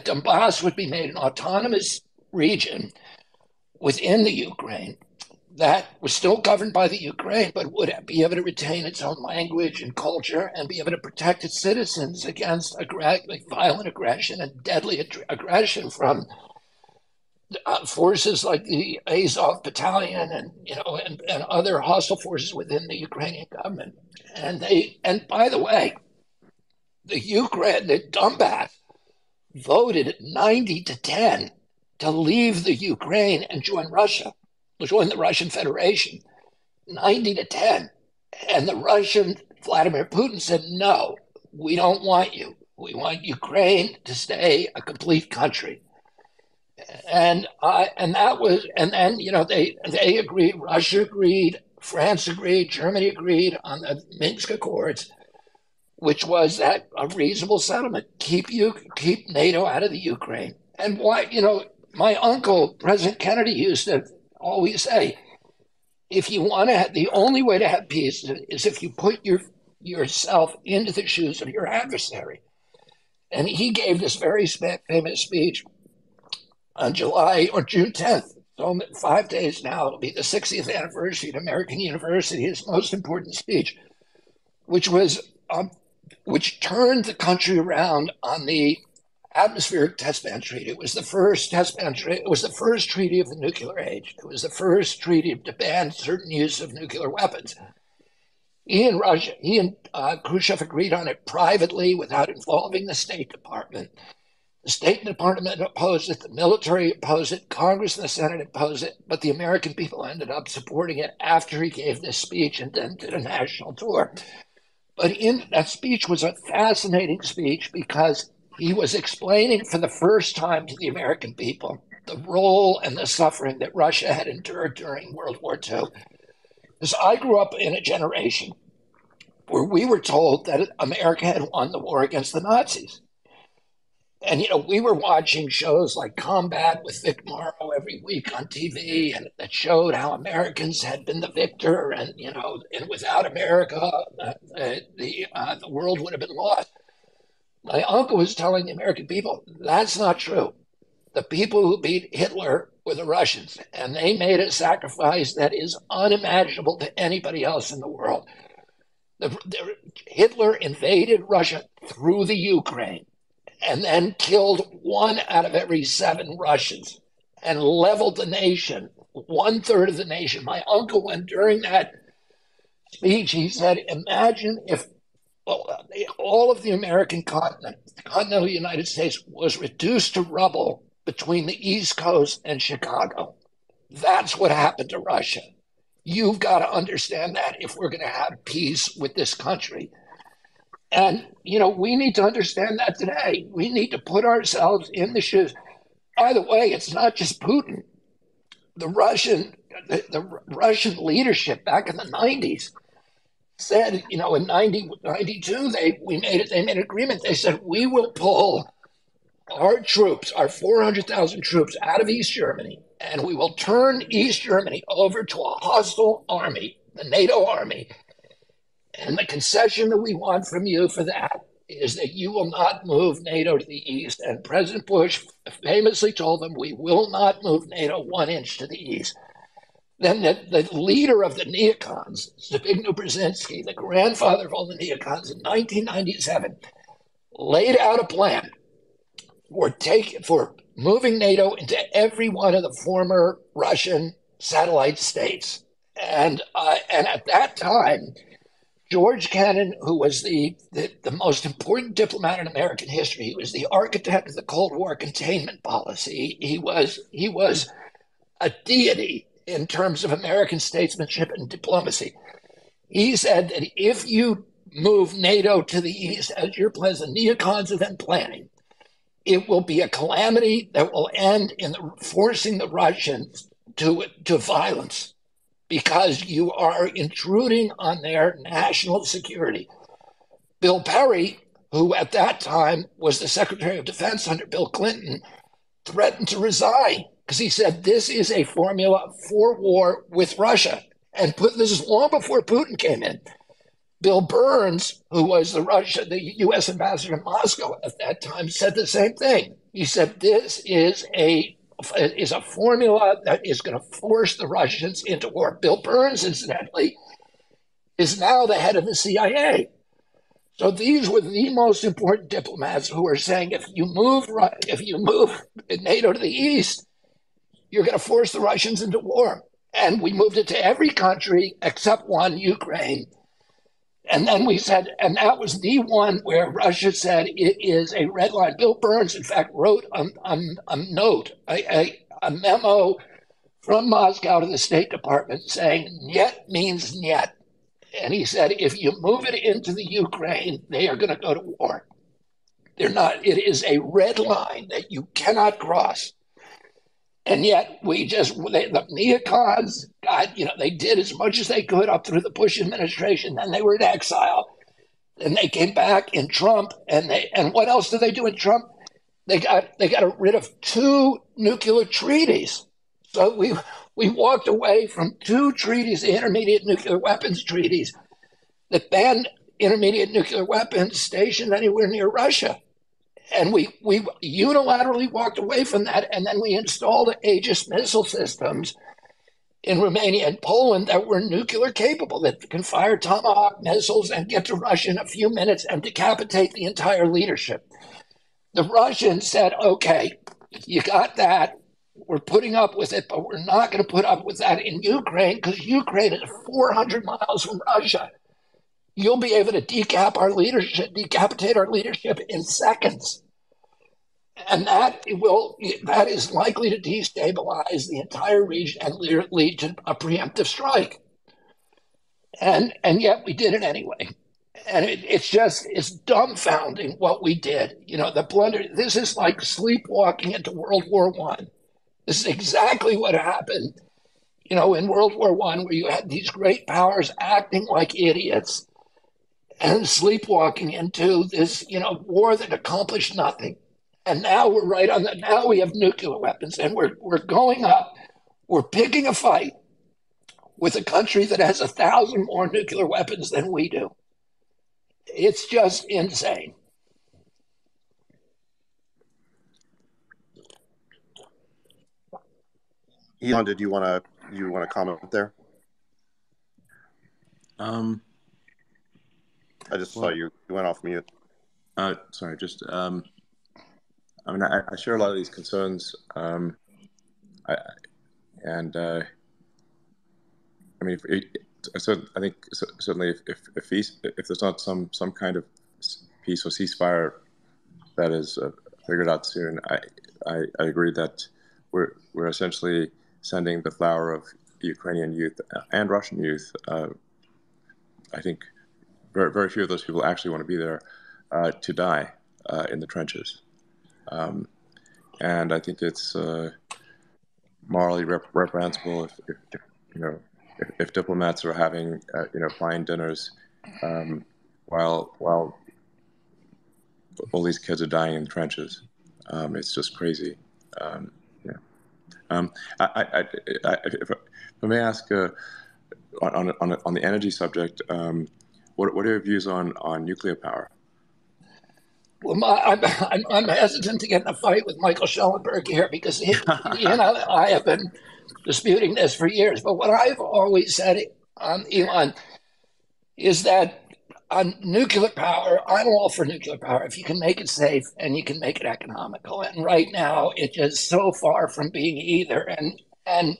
S2: Donbass would be made an autonomous region within the Ukraine that was still governed by the Ukraine, but would be able to retain its own language and culture and be able to protect its citizens against violent aggression and deadly aggression from forces like the Azov Battalion and other hostile forces within the Ukrainian government. And by the way, the Donbass voted 90-10 to leave the Ukraine and join the Russian Federation, 90-10. And the Russian Vladimir Putin said, no, we don't want you. We want Ukraine to stay a complete country. And then they agreed, Russia agreed, France agreed, Germany agreed on the Minsk Accords, which was that a reasonable settlement. Keep NATO out of the Ukraine. And why, my uncle, President Kennedy, used to always say, if you want to, the only way to have peace is if you put yourself into the shoes of your adversary. And he gave this very famous speech on June 10th. So 5 days now, it'll be the 60th anniversary of American University, his most important speech, which turned the country around on the atmospheric test ban treaty. It was the first test ban treaty. It was the first treaty of the nuclear age. It was the first treaty to ban certain use of nuclear weapons. he and Khrushchev agreed on it privately without involving the State Department. The State Department opposed it, the military opposed it, Congress and the Senate opposed it, but the American people ended up supporting it after he gave this speech and then did a national tour. But in that speech was a fascinating speech because he was explaining for the first time to the American people the role and the suffering that Russia had endured during World War II. Because I grew up in a generation where we were told that America had won the war against the Nazis. And, we were watching shows like Combat with Vic Morrow every week on TV, and that showed how Americans had been the victor, and, and without America, the world would have been lost. My uncle was telling the American people, that's not true. The people who beat Hitler were the Russians, and they made a sacrifice that is unimaginable to anybody else in the world. Hitler invaded Russia through the Ukraine and then killed 1 out of every 7 Russians and leveled the nation, 1/3 of the nation. My uncle, when during that speech, he said, imagine if all of the American continent, the continental United States, was reduced to rubble between the East Coast and Chicago. That's what happened to Russia. You've got to understand that if we're going to have peace with this country. And, we need to understand that today. We need to put ourselves in the shoes. By the way, it's not just Putin. The Russian leadership back in the 90s said, in 92, they made an agreement. They said, we will pull our troops, our 400,000 troops out of East Germany, and we will turn East Germany over to a hostile army, the NATO army. And the concession that we want from you for that is that you will not move NATO to the east. And President Bush famously told them, we will not move NATO 1 inch to the east. Then the leader of the neocons, Zbigniew Brzezinski, the grandfather of all the neocons, in 1997, laid out a plan for moving NATO into every one of the former Russian satellite states. And at that time, George Kennan, who was the most important diplomat in American history, he was the architect of the Cold War containment policy. He was a deity in terms of American statesmanship and diplomacy. He said that if you move NATO to the east, as your plans, the neocons have been planning, it will be a calamity that will end in forcing the Russians to violence, because you are intruding on their national security. Bill Perry, who at that time was the Secretary of Defense under Bill Clinton, threatened to resign because he said this is a formula for war with Russia. And this is long before Putin came in. Bill Burns, who was the U.S. ambassador in Moscow at that time, said the same thing. He said this is a formula that is going to force the Russians into war. Bill Burns, incidentally, is now the head of the CIA. So these were the most important diplomats who were saying, if you move NATO to the east, you're going to force the Russians into war. And we moved it to every country except one, Ukraine. And then we said, and that was the one where Russia said it is a red line. Bill Burns, in fact, wrote a note, a memo from Moscow to the State Department saying, "Niet means niet." And he said, if you move it into the Ukraine, they are going to go to war. They're not. It is a red line that you cannot cross. And yet the neocons they did as much as they could up through the Bush administration. Then they were in exile. And they came back in Trump. And what else did they do in Trump? They got rid of 2 nuclear treaties. So we walked away from 2 treaties, the intermediate nuclear weapons treaties, that banned intermediate nuclear weapons stationed anywhere near Russia. And we unilaterally walked away from that, and then we installed Aegis missile systems in Romania and Poland that were nuclear capable, that can fire Tomahawk missiles and get to Russia in a few minutes and decapitate the entire leadership. The Russians said, okay, you got that. We're putting up with it, but we're not going to put up with that in Ukraine, because Ukraine is 400 miles from Russia. you'll be able to decapitate our leadership in seconds. And that is likely to destabilize the entire region and lead to a preemptive strike. And yet we did it anyway. And it's dumbfounding what we did. The blunder, this is like sleepwalking into World War I. This is exactly what happened, in World War I, where you had these great powers acting like idiots and sleepwalking into this, war that accomplished nothing. And now we're right on that. Now we have nuclear weapons, and we're going up. We're picking a fight with a country that has 1,000 more nuclear weapons than we do. It's just insane.
S1: Elon, did you want to comment there?
S3: I
S1: just saw you went off mute.
S3: Sorry, just I share a lot of these concerns. I think certainly if there's not some kind of peace or ceasefire that is figured out soon, I agree that we're essentially sending the flower of Ukrainian youth and Russian youth. I think very, very few of those people actually want to be there to die in the trenches, and I think it's morally reprehensible if diplomats are having fine dinners while all these kids are dying in the trenches. It's just crazy. If I may ask on the energy subject, what are your views on nuclear power?
S2: Well, I'm hesitant to get in a fight with Michael Schellenberg here because I have been disputing this for years. But what I've always said, Elon, is that on nuclear power, I'm all for nuclear power if you can make it safe and you can make it economical. And right now, it's just so far from being either. And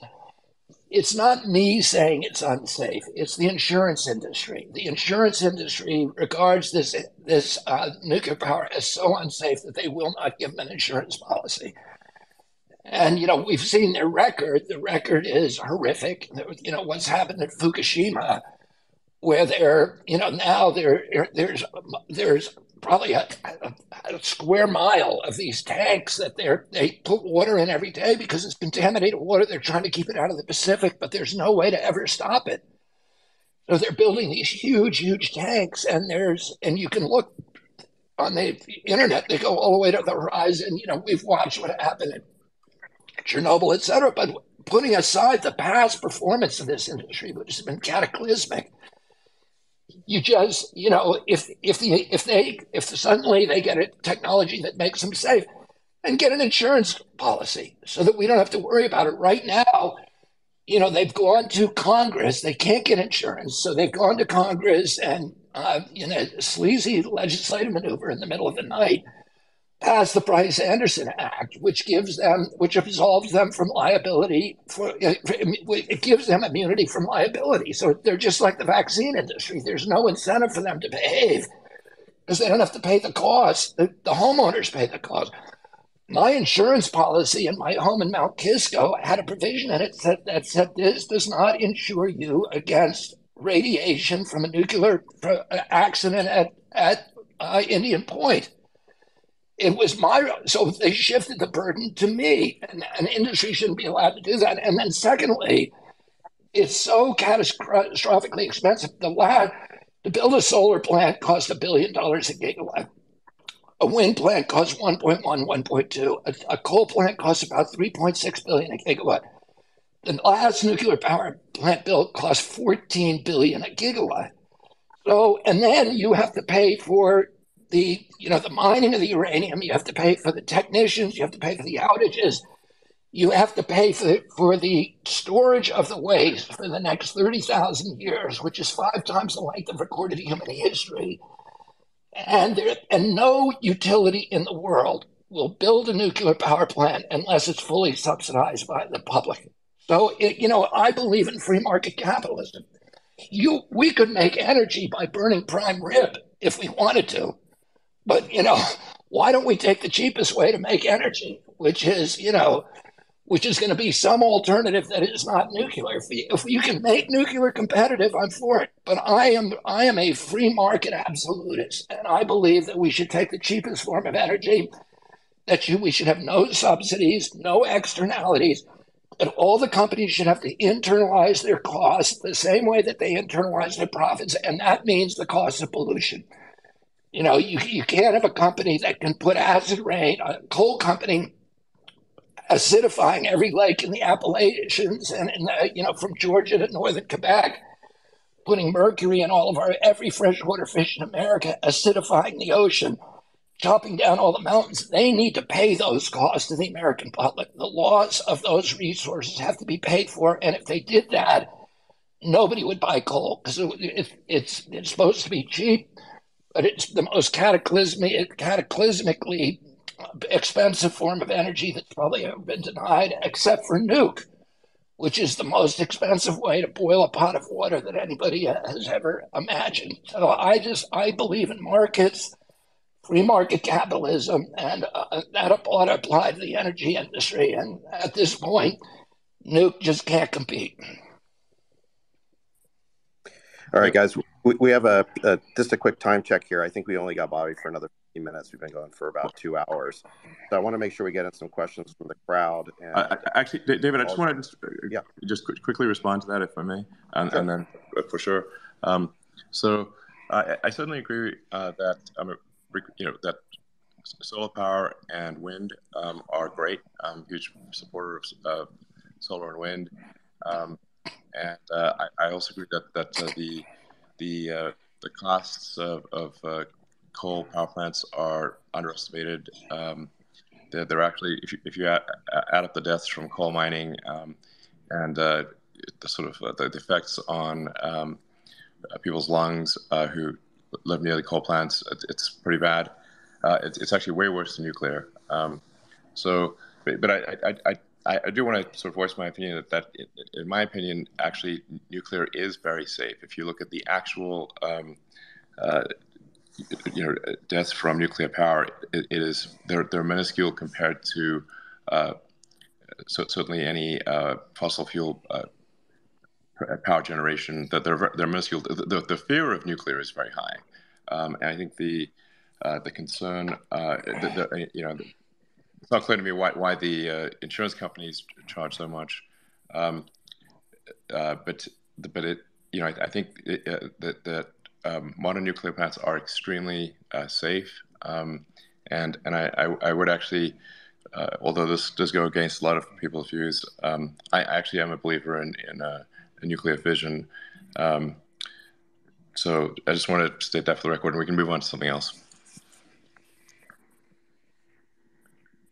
S2: it's not me saying it's unsafe. It's the insurance industry. The insurance industry regards this nuclear power as so unsafe that they will not give them an insurance policy. And, we've seen their record. The record is horrific. What's happened at Fukushima, where there's probably a square mile of these tanks that they put water in every day because it's contaminated water. They're trying to keep it out of the Pacific, but there's no way to ever stop it. So they're building these huge, huge tanks, and you can look on the internet. They go all the way to the horizon. We've watched what happened at Chernobyl, et cetera. But putting aside the past performance of this industry, which has been cataclysmic, you just, if suddenly they get a technology that makes them safe, and get an insurance policy so that we don't have to worry about it. Right now, they've gone to Congress. They can't get insurance, so they've gone to Congress and, in a sleazy legislative maneuver in the middle of the night, passed the Price-Anderson Act, which absolves them from liability it gives them immunity from liability. So they're just like the vaccine industry. There's no incentive for them to behave because they don't have to pay the cost. The homeowners pay the cost. My insurance policy in my home in Mount Kisco had a provision in it that said this does not insure you against radiation from a nuclear accident at Indian Point. It was so they shifted the burden to me, and industry shouldn't be allowed to do that. And then secondly, it's so catastrophically expensive. To build a solar plant costs $1 billion a gigawatt. A wind plant costs 1.1, 1.2. A coal plant costs about 3.6 billion a gigawatt. The last nuclear power plant built cost 14 billion a gigawatt. So, and then you have to pay for the mining of the uranium. You have to pay for the technicians. You have to pay for the outages. You have to pay for the storage of the waste for the next 30,000 years, which is 5 times the length of recorded human history. And no utility in the world will build a nuclear power plant unless it's fully subsidized by the public. So, I believe in free market capitalism. We could make energy by burning prime rib if we wanted to. But, why don't we take the cheapest way to make energy, which is going to be some alternative that is not nuclear. If you can make nuclear competitive, I'm for it. But I am a free market absolutist, and I believe that we should take the cheapest form of energy, we should have no subsidies, no externalities, and all the companies should have to internalize their costs the same way that they internalize their profits, and that means the cost of pollution. You can't have a company that can put acid rain, a coal company acidifying every lake in the Appalachians and from Georgia to northern Quebec, putting mercury in every freshwater fish in America, acidifying the ocean, chopping down all the mountains. They need to pay those costs to the American public. The loss of those resources have to be paid for, and if they did that, nobody would buy coal because it's supposed to be cheap, but it's the most cataclysmically expensive form of energy that's probably ever been denied, except for nuke, which is the most expensive way to boil a pot of water that anybody has ever imagined. So I believe in markets, free market capitalism, and that ought to apply to the energy industry. And at this point, nuke just can't compete.
S1: All right, guys, we have just a quick time check here. I think we only got Bobby for another 15 minutes. We've been going for about 2 hours. So I want to make sure we get in some questions from the crowd. And
S3: actually, David, I just want to just quickly respond to that, if I may, and then for sure. So I certainly agree that that solar power and wind are great. I'm a huge supporter of solar and wind. And I also agree that the costs of coal power plants are underestimated. They're actually, if you add up the deaths from coal mining and the sort of the effects on people's lungs who live near the coal plants, it's pretty bad. It's actually way worse than nuclear. But I do want to sort of voice my opinion that in my opinion, actually, nuclear is very safe. If you look at the actual, deaths from nuclear power, they're minuscule compared to certainly any fossil fuel power generation. That they're minuscule. The fear of nuclear is very high, and I think the concern, it's not clear to me why the insurance companies charge so much, but it, I think that modern nuclear plants are extremely safe, and I would actually, although this does go against a lot of people's views, I actually am a believer in nuclear fission. So I just want to state that for the record, and we can move on to something else.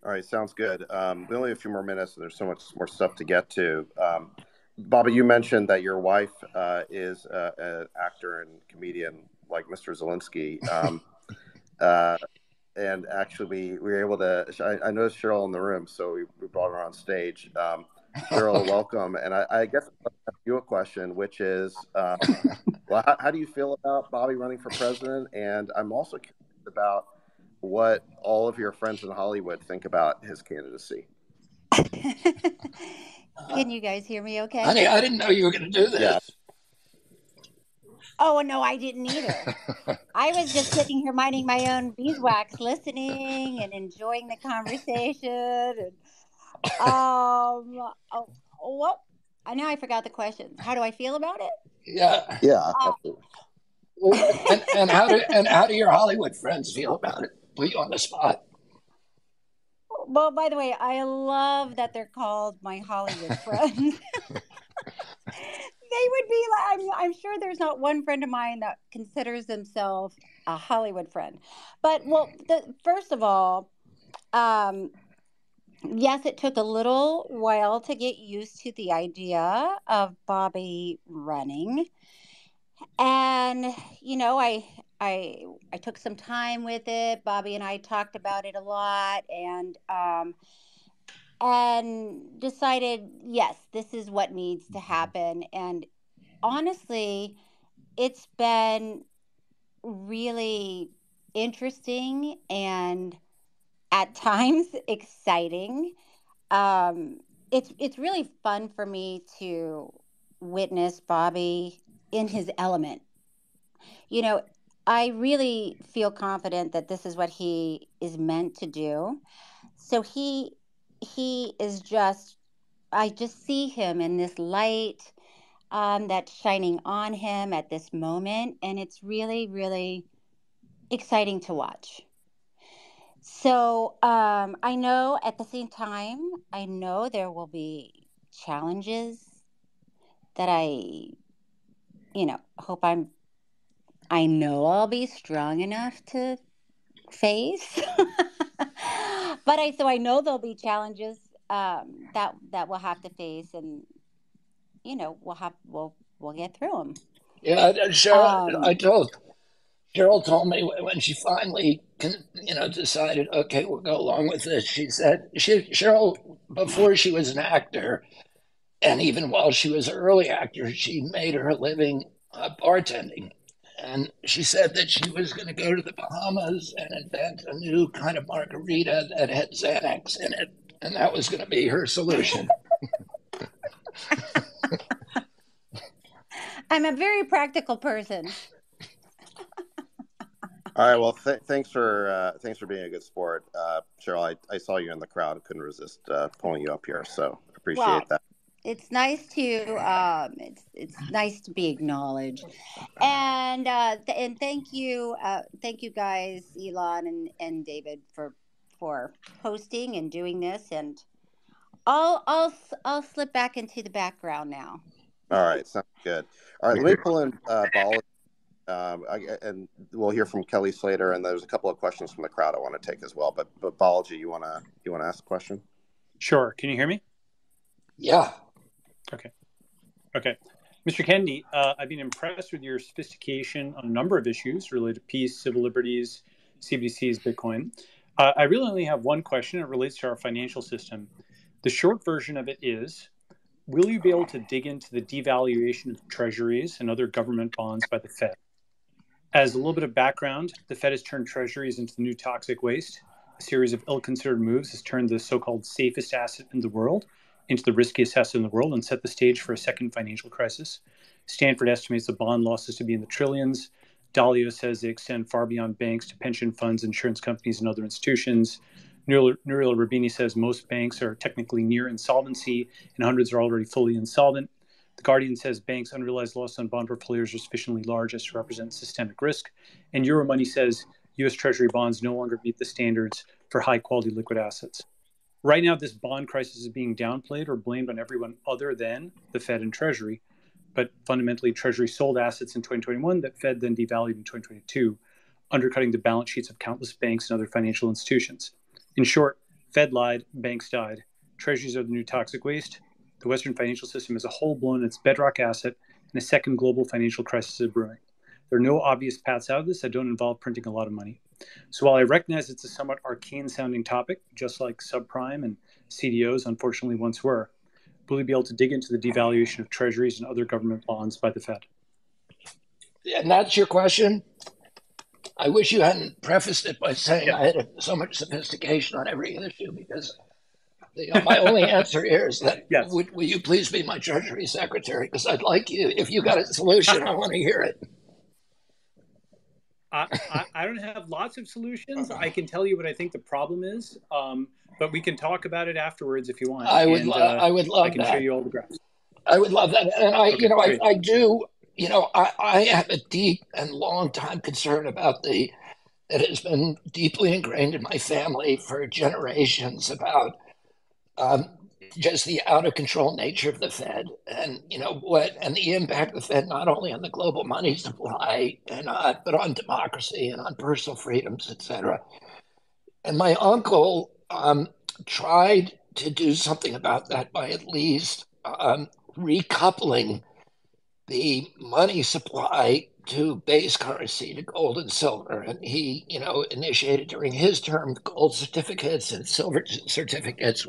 S1: All right, sounds good. We only have a few more minutes, and there's so much more stuff to get to. Bobby, you mentioned that your wife is an actor and comedian like Mr. Zelensky. And actually, we were able to. I noticed Cheryl in the room, so we brought her on stage. Cheryl, welcome. And I guess I'll ask you a question, which is, well, how do you feel about Bobby running for president? And I'm also curious about what all of your friends in Hollywood think about his candidacy.
S7: Can you guys hear me okay?
S2: Honey, I didn't know you were going to do this.
S1: Yeah.
S7: Oh, no, I didn't either. I was just sitting here minding my own beeswax, listening and enjoying the conversation. And, what? Now I forgot the question. How do I feel about it?
S2: Yeah.
S1: Yeah, absolutely.
S2: And how do your Hollywood friends feel about it? Put you on the spot.
S7: Well, by the way, I love that they're called my Hollywood friends. They would be like, I'm sure there's not one friend of mine that considers themselves a Hollywood friend. But, well, first of all, yes, it took a little while to get used to the idea of Bobby running. And, I took some time with it. Bobby and I talked about it a lot and decided, yes, this is what needs to happen. And honestly, it's been really interesting and at times exciting. It's really fun for me to witness Bobby in his element. You know, I really feel confident that this is what he is meant to do. So he is just, I just see him in this light that's shining on him at this moment, and it's really, really exciting to watch. So I know at the same time, I know there will be challenges that hope I know I'll be strong enough to face. So I know there'll be challenges that we'll have to face, and we'll get through them.
S2: Yeah,
S7: Um,
S2: Cheryl told me when she finally, decided, okay, we'll go along with this. She said, Cheryl, before she was an actor, and even while she was an early actor, she made her living bartending. And she said that she was going to go to the Bahamas and invent a new kind of margarita that had Xanax in it. And that was going to be her solution.
S7: I'm a very practical person.
S1: All right. Well, thanks for being a good sport, Cheryl. I saw you in the crowd, couldn't resist pulling you up here, so appreciate that.
S7: It's nice to it's nice to be acknowledged, and thank you guys, Elon and David, for hosting and doing this, and I'll slip back into the background now.
S1: All right, sounds good. All right, let me pull in Balaji, and we'll hear from Kelly Slater, and there's a couple of questions from the crowd I want to take as well. But Balaji, you wanna ask a question?
S5: Sure. Can you hear me?
S2: Yeah.
S5: Okay. Mr. Kennedy, I've been impressed with your sophistication on a number of issues related to peace, civil liberties, CBDCs, Bitcoin. I really only have one question. It relates to our financial system. The short version of it is, will you be able to dig into the devaluation of treasuries and other government bonds by the Fed? As a little bit of background, the Fed has turned treasuries into the new toxic waste. A series of ill-considered moves has turned the so-called safest asset in the world into the riskiest asset in the world and set the stage for a second financial crisis. Stanford estimates the bond losses to be in the trillions. Dalio says they extend far beyond banks to pension funds, insurance companies, and other institutions. Nouriel Roubini says most banks are technically near insolvency and hundreds are already fully insolvent. The Guardian says banks' unrealized loss on bond portfolios are sufficiently large as to represent systemic risk. And Euromoney says U.S. Treasury bonds no longer meet the standards for high-quality liquid assets. Right now, this bond crisis is being downplayed or blamed on everyone other than the Fed and Treasury. But fundamentally, Treasury sold assets in 2021 that Fed then devalued in 2022, undercutting the balance sheets of countless banks and other financial institutions. In short, Fed lied, banks died. Treasuries are the new toxic waste. The Western financial system is a whole blown its bedrock asset, and a second global financial crisis is brewing. There are no obvious paths out of this that don't involve printing a lot of money. So while I recognize it's a somewhat arcane-sounding topic, just like subprime and CDOs unfortunately once were, will you be able to dig into the devaluation of treasuries and other government bonds by the Fed?
S2: And that's your question? I wish you hadn't prefaced it by saying I had so much sophistication on every issue, because my only answer here is that
S5: yes.
S2: Will you please be my Treasury Secretary? Because I'd like you, if you got a solution, I want to hear it.
S5: I don't have lots of solutions. I can tell you what I think the problem is, but we can talk about it afterwards if you want.
S2: I would love
S5: I can
S2: that.
S5: show you all the graphs.
S2: I would love that. And I do, I have a deep and long time concern about that has been deeply ingrained in my family for generations about just the out of control nature of the Fed, and the impact of the Fed not only on the global money supply but on democracy and on personal freedoms, etc. And my uncle tried to do something about that by at least recoupling the money supply to base currency, to gold and silver. And he, initiated during his term gold certificates and silver certificates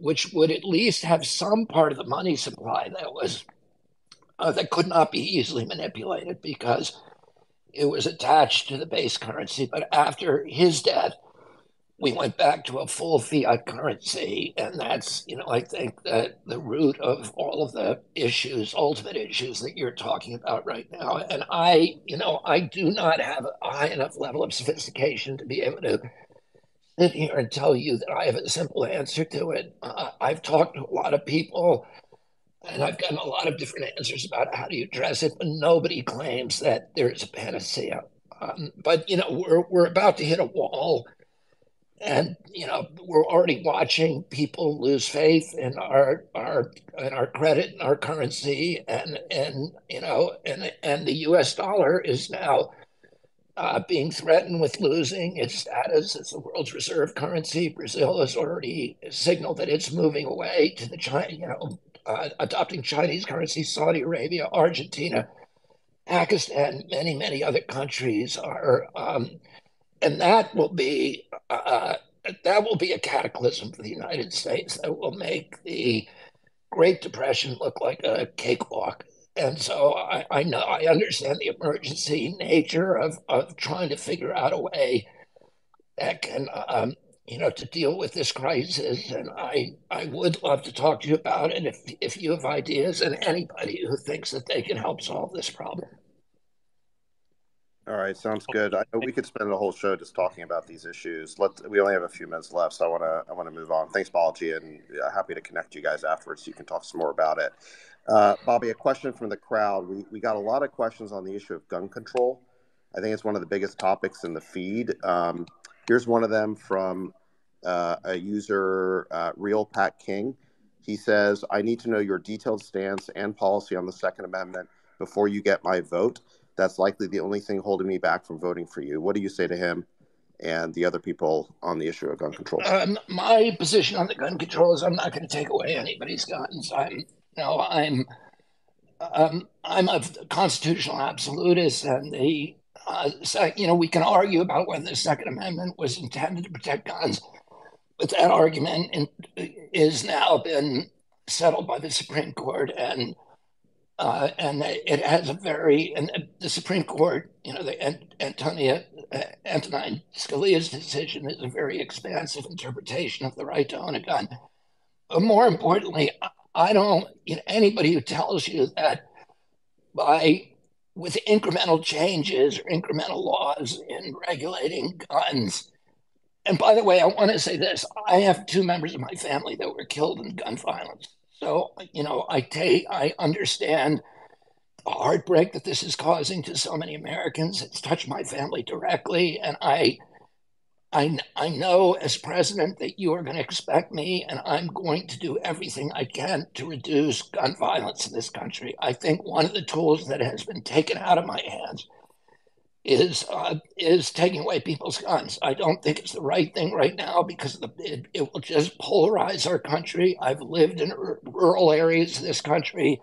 S2: which would at least have some part of the money supply that was that could not be easily manipulated because it was attached to the base currency. But after his death, we went back to a full fiat currency. And that's, I think that the root of all of the issues, ultimate issues that you're talking about right now. And I do not have a high enough level of sophistication to be able to sit here and tell you that I have a simple answer to it. I've talked to a lot of people and I've gotten a lot of different answers about how do you address it, but nobody claims that there's a panacea. But we're about to hit a wall, and we're already watching people lose faith in our credit and our currency, and the U.S. dollar is now being threatened with losing its status as the world's reserve currency. Brazil has already signaled that it's moving away to the China, adopting Chinese currency. Saudi Arabia, Argentina, Pakistan, many, many other countries are, and that will be a cataclysm for the United States that will make the Great Depression look like a cakewalk. And so I know I understand the emergency nature of trying to figure out a way that can to deal with this crisis. And I would love to talk to you about it if you have ideas, and anybody who thinks that they can help solve this problem.
S1: All right, sounds good. I know we could spend a whole show just talking about these issues. We only have a few minutes left, so I want to move on. Thanks, Balaji, and happy to connect you guys afterwards so you can talk some more about it. Bobby, a question from the crowd. We got a lot of questions on the issue of gun control. I think it's one of the biggest topics in the feed. Here's one of them from a user, Real Pat King. He says, I need to know your detailed stance and policy on the Second Amendment before you get my vote. That's likely the only thing holding me back from voting for you. What do you say to him and the other people on the issue of gun control?
S2: My position on the gun control is I'm not going to take away anybody's guns. I'm a constitutional absolutist, and we can argue about whether the Second Amendment was intended to protect guns, but that argument is now been settled by the Supreme Court, and it has and the Supreme Court, Antonin Scalia's decision is a very expansive interpretation of the right to own a gun. But more importantly, I don't, anybody who tells you that with incremental changes or incremental laws in regulating guns, and by the way, I want to say this, I have 2 members of my family that were killed in gun violence. So, I understand the heartbreak that this is causing to so many Americans. It's touched my family directly. And I know as president that you are going to expect me, and I'm going to do everything I can to reduce gun violence in this country. I think one of the tools that has been taken out of my hands is taking away people's guns. I don't think it's the right thing right now because it will just polarize our country. I've lived in rural areas of this country.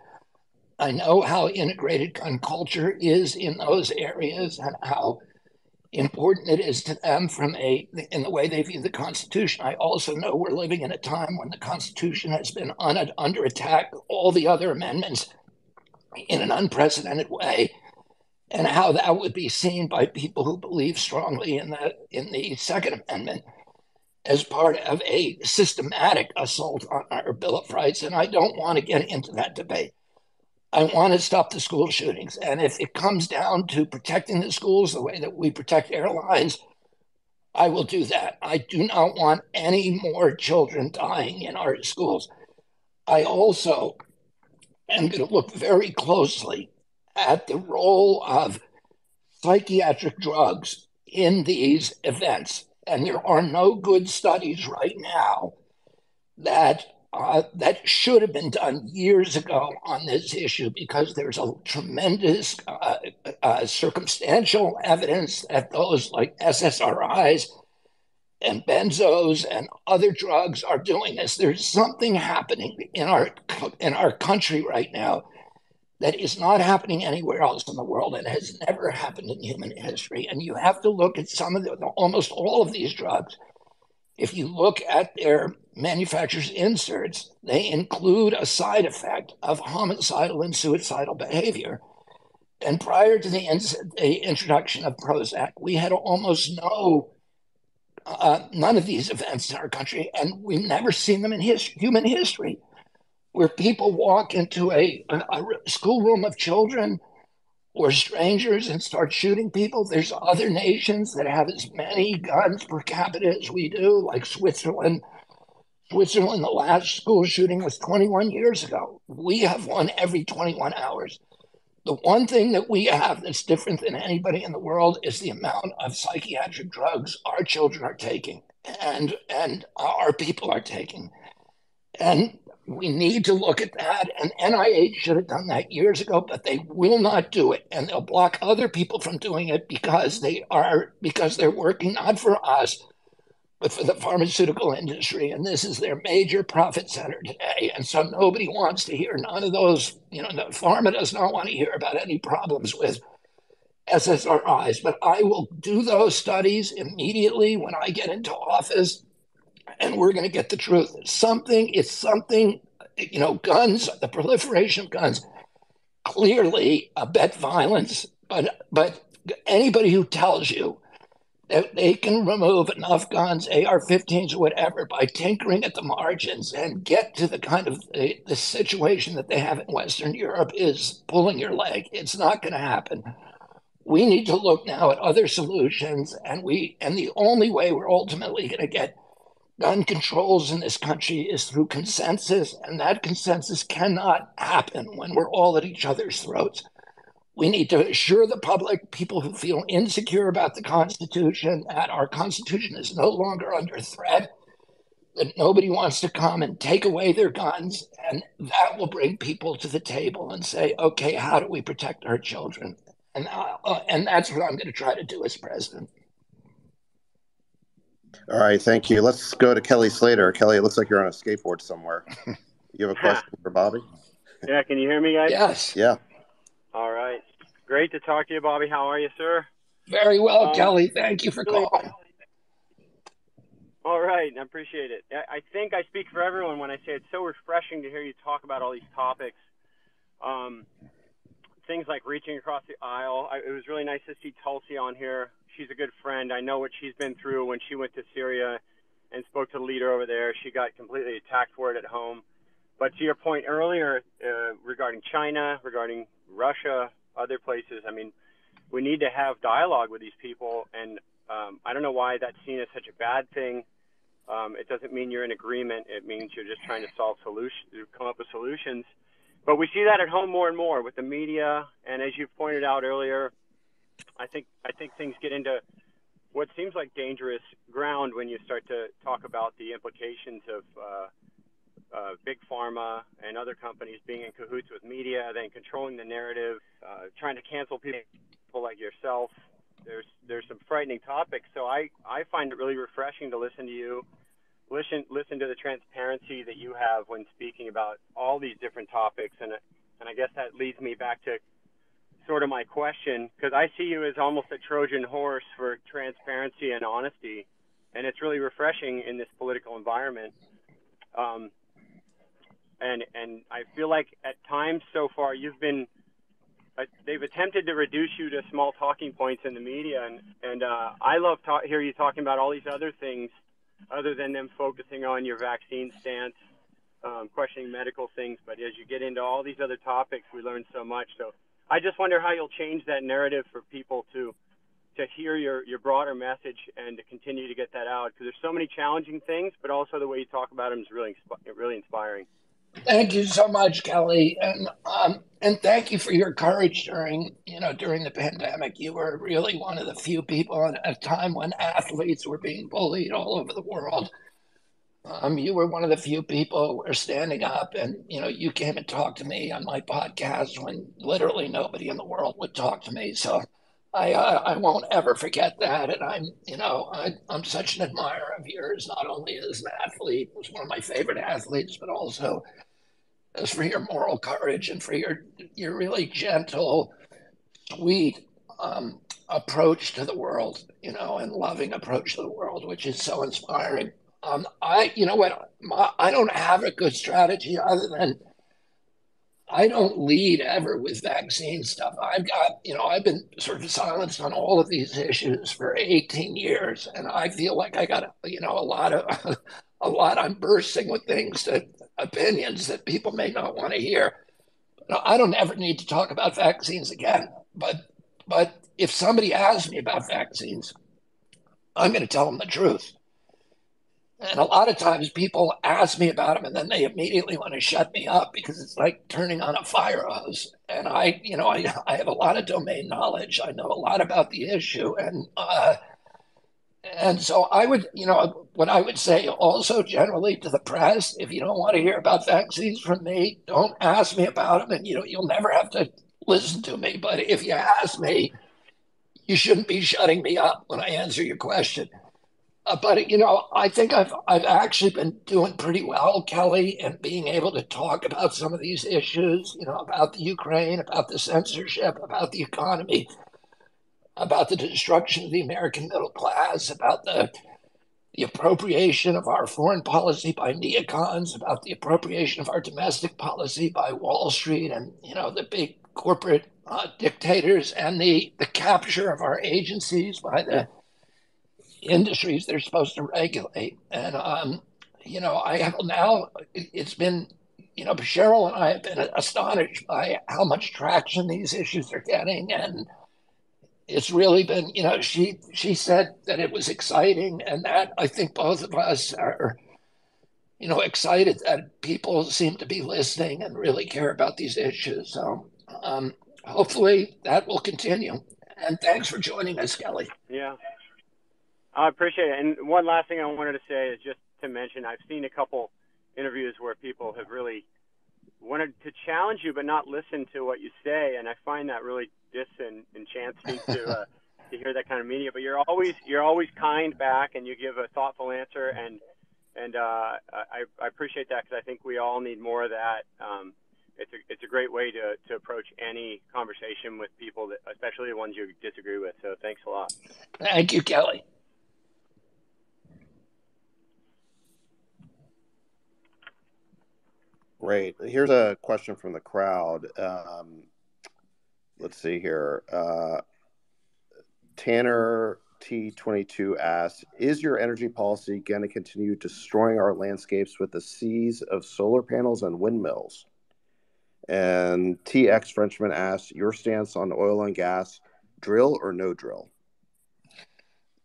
S2: I know how integrated gun culture is in those areas and how important it is to them in the way they view the Constitution. I also know we're living in a time when the Constitution has been under attack, all the other amendments in an unprecedented way, and how that would be seen by people who believe strongly in the Second Amendment as part of a systematic assault on our Bill of Rights. And I don't want to get into that debate. I want to stop the school shootings. And if it comes down to protecting the schools the way that we protect airlines, I will do that. I do not want any more children dying in our schools. I also am going to look very closely at the role of psychiatric drugs in these events. And there are no good studies right now that should have been done years ago on this issue, because there's a tremendous circumstantial evidence that those like SSRIs and benzos and other drugs are doing this. There's something happening in our country right now that is not happening anywhere else in the world and has never happened in human history. And you have to look at almost all of these drugs. If you look at their manufactures inserts, they include a side effect of homicidal and suicidal behavior. And prior to the introduction of Prozac, we had almost none of these events in our country, and we've never seen them in human history, where people walk into a schoolroom of children or strangers and start shooting people. There's other nations that have as many guns per capita as we do, like Switzerland. Switzerland, the last school shooting was 21 years ago. We have one every 21 hours. The one thing that we have that's different than anybody in the world is the amount of psychiatric drugs our children are taking and our people are taking. And we need to look at that. And NIH should have done that years ago, but they will not do it. And they'll block other people from doing it because they're working not for us, but for the pharmaceutical industry. And this is their major profit center today. And so nobody wants to hear none of those, pharma does not want to hear about any problems with SSRIs. But I will do those studies immediately when I get into office, and we're going to get the truth. It's something, guns, the proliferation of guns, clearly abet violence. But anybody who tells you that they can remove enough guns, AR-15s or whatever, by tinkering at the margins and get to the kind of the situation that they have in Western Europe is pulling your leg. It's not going to happen. We need to look now at other solutions, and the only way we're ultimately going to get gun controls in this country is through consensus, and that consensus cannot happen when we're all at each other's throats. We need to assure the public, people who feel insecure about the Constitution, that our Constitution is no longer under threat, that nobody wants to come and take away their guns, and that will bring people to the table and say, okay, how do we protect our children? And that's what I'm going to try to do as president.
S1: All right, thank you. Let's go to Kelly Slater. Kelly, it looks like you're on a skateboard somewhere. You have a question for Bobby?
S8: Yeah, can you hear me, guys?
S2: Yes.
S1: Yeah.
S8: All right. Great to talk to you, Bobby. How are you, sir?
S2: Very well, Kelly. Thank you for calling.
S8: All right. I appreciate it. I think I speak for everyone when I say it's so refreshing to hear you talk about all these topics. Things like reaching across the aisle. It was really nice to see Tulsi on here. She's a good friend. I know what she's been through when she went to Syria and spoke to the leader over there. She got completely attacked for it at home. But to your point earlier regarding China, regarding Russia, other places, I mean, we need to have dialogue with these people. And I don't know why that's seen as such a bad thing. It doesn't mean you're in agreement. It means you're just trying to come up with solutions. But we see that at home more and more with the media. And as you pointed out earlier, I think things get into what seems like dangerous ground when you start to talk about the implications of big pharma and other companies being in cahoots with media, then controlling the narrative, trying to cancel people like yourself. There's some frightening topics. So I find it really refreshing to listen to you, listen to the transparency that you have when speaking about all these different topics. And I guess that leads me back to sort of my question, because I see you as almost a Trojan horse for transparency and honesty, and it's really refreshing in this political environment. And I feel like at times so far they've attempted to reduce you to small talking points in the media, and I love hear you talking about all these other things other than them focusing on your vaccine stance, questioning medical things. But as you get into all these other topics, we learn so much. So I just wonder how you'll change that narrative for people to hear your broader message and to continue to get that out, because there's so many challenging things, but also the way you talk about them is really inspiring.
S2: Thank you so much, Kelly, and thank you for your courage during the pandemic. You were really one of the few people at a time when athletes were being bullied all over the world. You were one of the few people who were standing up, and you came and talked to me on my podcast when literally nobody in the world would talk to me. So I won't ever forget that, and I'm such an admirer of yours, not only as an athlete, was one of my favorite athletes, but also as for your moral courage and for your really gentle, sweet approach to the world, and loving approach to the world, which is so inspiring. You know what, I don't have a good strategy other than I don't lead ever with vaccine stuff. I've been sort of silenced on all of these issues for 18 years, and I feel like I got, a lot of, I'm bursting with things that opinions that people may not want to hear. I don't ever need to talk about vaccines again. But if somebody asks me about vaccines, I'm going to tell them the truth. And a lot of times people ask me about them and then they immediately want to shut me up because it's like turning on a fire hose. And I have a lot of domain knowledge. I know a lot about the issue. And so I would, what I would say also generally to the press, if you don't want to hear about vaccines from me, don't ask me about them. And, you'll never have to listen to me. But if you ask me, you shouldn't be shutting me up when I answer your question. But I think I've actually been doing pretty well, Kelly, in being able to talk about some of these issues, about the Ukraine, about the censorship, about the economy, about the destruction of the American middle class, about the appropriation of our foreign policy by neocons, about the appropriation of our domestic policy by Wall Street and the big corporate dictators, and the capture of our agencies by the industries they're supposed to regulate. And I have now, it's been, Cheryl and I have been astonished by how much traction these issues are getting. And it's really been, she said that it was exciting, and that I think both of us are, excited that people seem to be listening and really care about these issues. So hopefully that will continue. And thanks for joining us, Kelly.
S8: Yeah, I appreciate it. And one last thing I wanted to say is just to mention, I've seen a couple interviews where people have really wanted to challenge you but not listen to what you say, and I find that really disenchanting to hear that kind of media. But you're always kind back, and you give a thoughtful answer, and I appreciate that, because I think we all need more of that. It's a great way to approach any conversation with people, that, especially the ones you disagree with. So thanks a lot.
S2: Thank you, Kelly.
S1: Great. Here's a question from the crowd. Let's see here. Tanner T22 asks, is your energy policy going to continue destroying our landscapes with the seas of solar panels and windmills? And TX Frenchman asks, your stance on oil and gas, drill or no drill?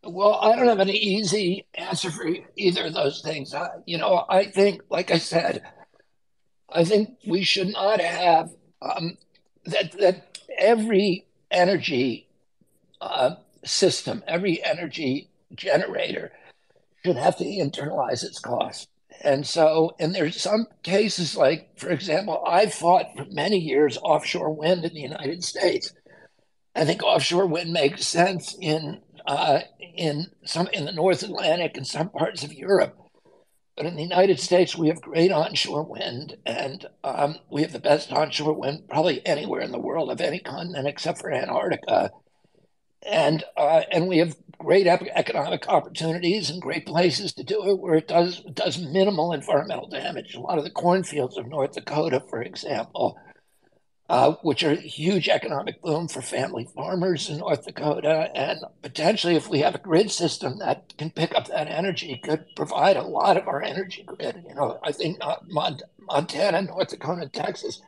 S2: Well, I don't have an easy answer for either of those things. I think, like I said, I think we should not have that every energy system, every energy generator should have to internalize its cost. And there's some cases, like, for example, I've fought for many years offshore wind in the United States. I think offshore wind makes sense in the North Atlantic and some parts of Europe. But in the United States, we have great onshore wind, and we have the best onshore wind probably anywhere in the world, of any continent except for Antarctica. And we have great economic opportunities and great places to do it where it does minimal environmental damage. A lot of the cornfields of North Dakota, for example, which are a huge economic boom for family farmers in North Dakota. And potentially, if we have a grid system that can pick up that energy, could provide a lot of our energy grid. I think Montana, North Dakota, and Texas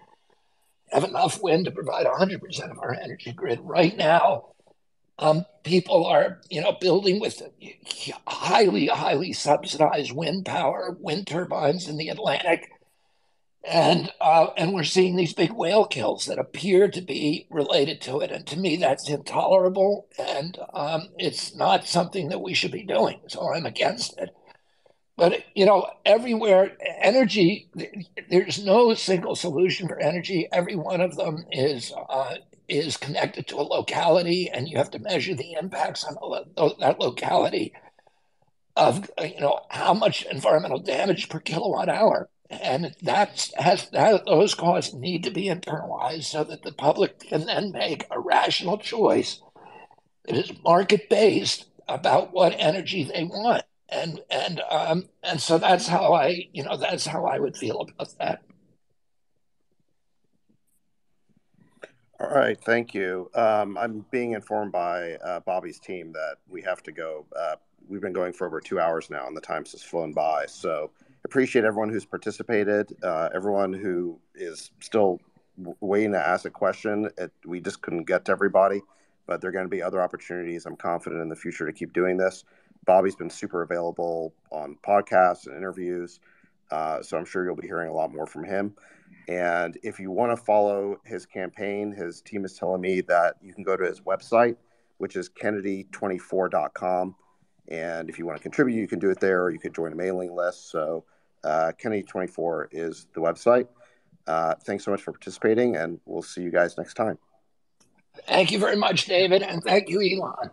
S2: have enough wind to provide 100% of our energy grid. Right now, people are, building with highly, highly subsidized wind power, wind turbines in the Atlantic. And we're seeing these big whale kills that appear to be related to it. And to me, that's intolerable. And it's not something that we should be doing. So I'm against it. But, everywhere, energy, there's no single solution for energy. Every one of them is connected to a locality, and you have to measure the impacts on that locality of, how much environmental damage per kilowatt hour. And those costs need to be internalized so that the public can then make a rational choice that is market-based about what energy they want. and so that's how I would feel about that.
S1: All right, thank you. I'm being informed by Bobby's team that we have to go. We've been going for over 2 hours now, and the time's just flown by. So appreciate everyone who's participated, everyone who is still waiting to ask a question. We just couldn't get to everybody, but there are going to be other opportunities. I'm confident in the future to keep doing this. Bobby's been super available on podcasts and interviews, so I'm sure you'll be hearing a lot more from him. And if you want to follow his campaign, his team is telling me that you can go to his website, which is kennedy24.com. And if you want to contribute, you can do it there, or you could join a mailing list. So Kennedy24 is the website. Thanks so much for participating, and we'll see you guys next time.
S2: Thank you very much, David, and thank you, Elon.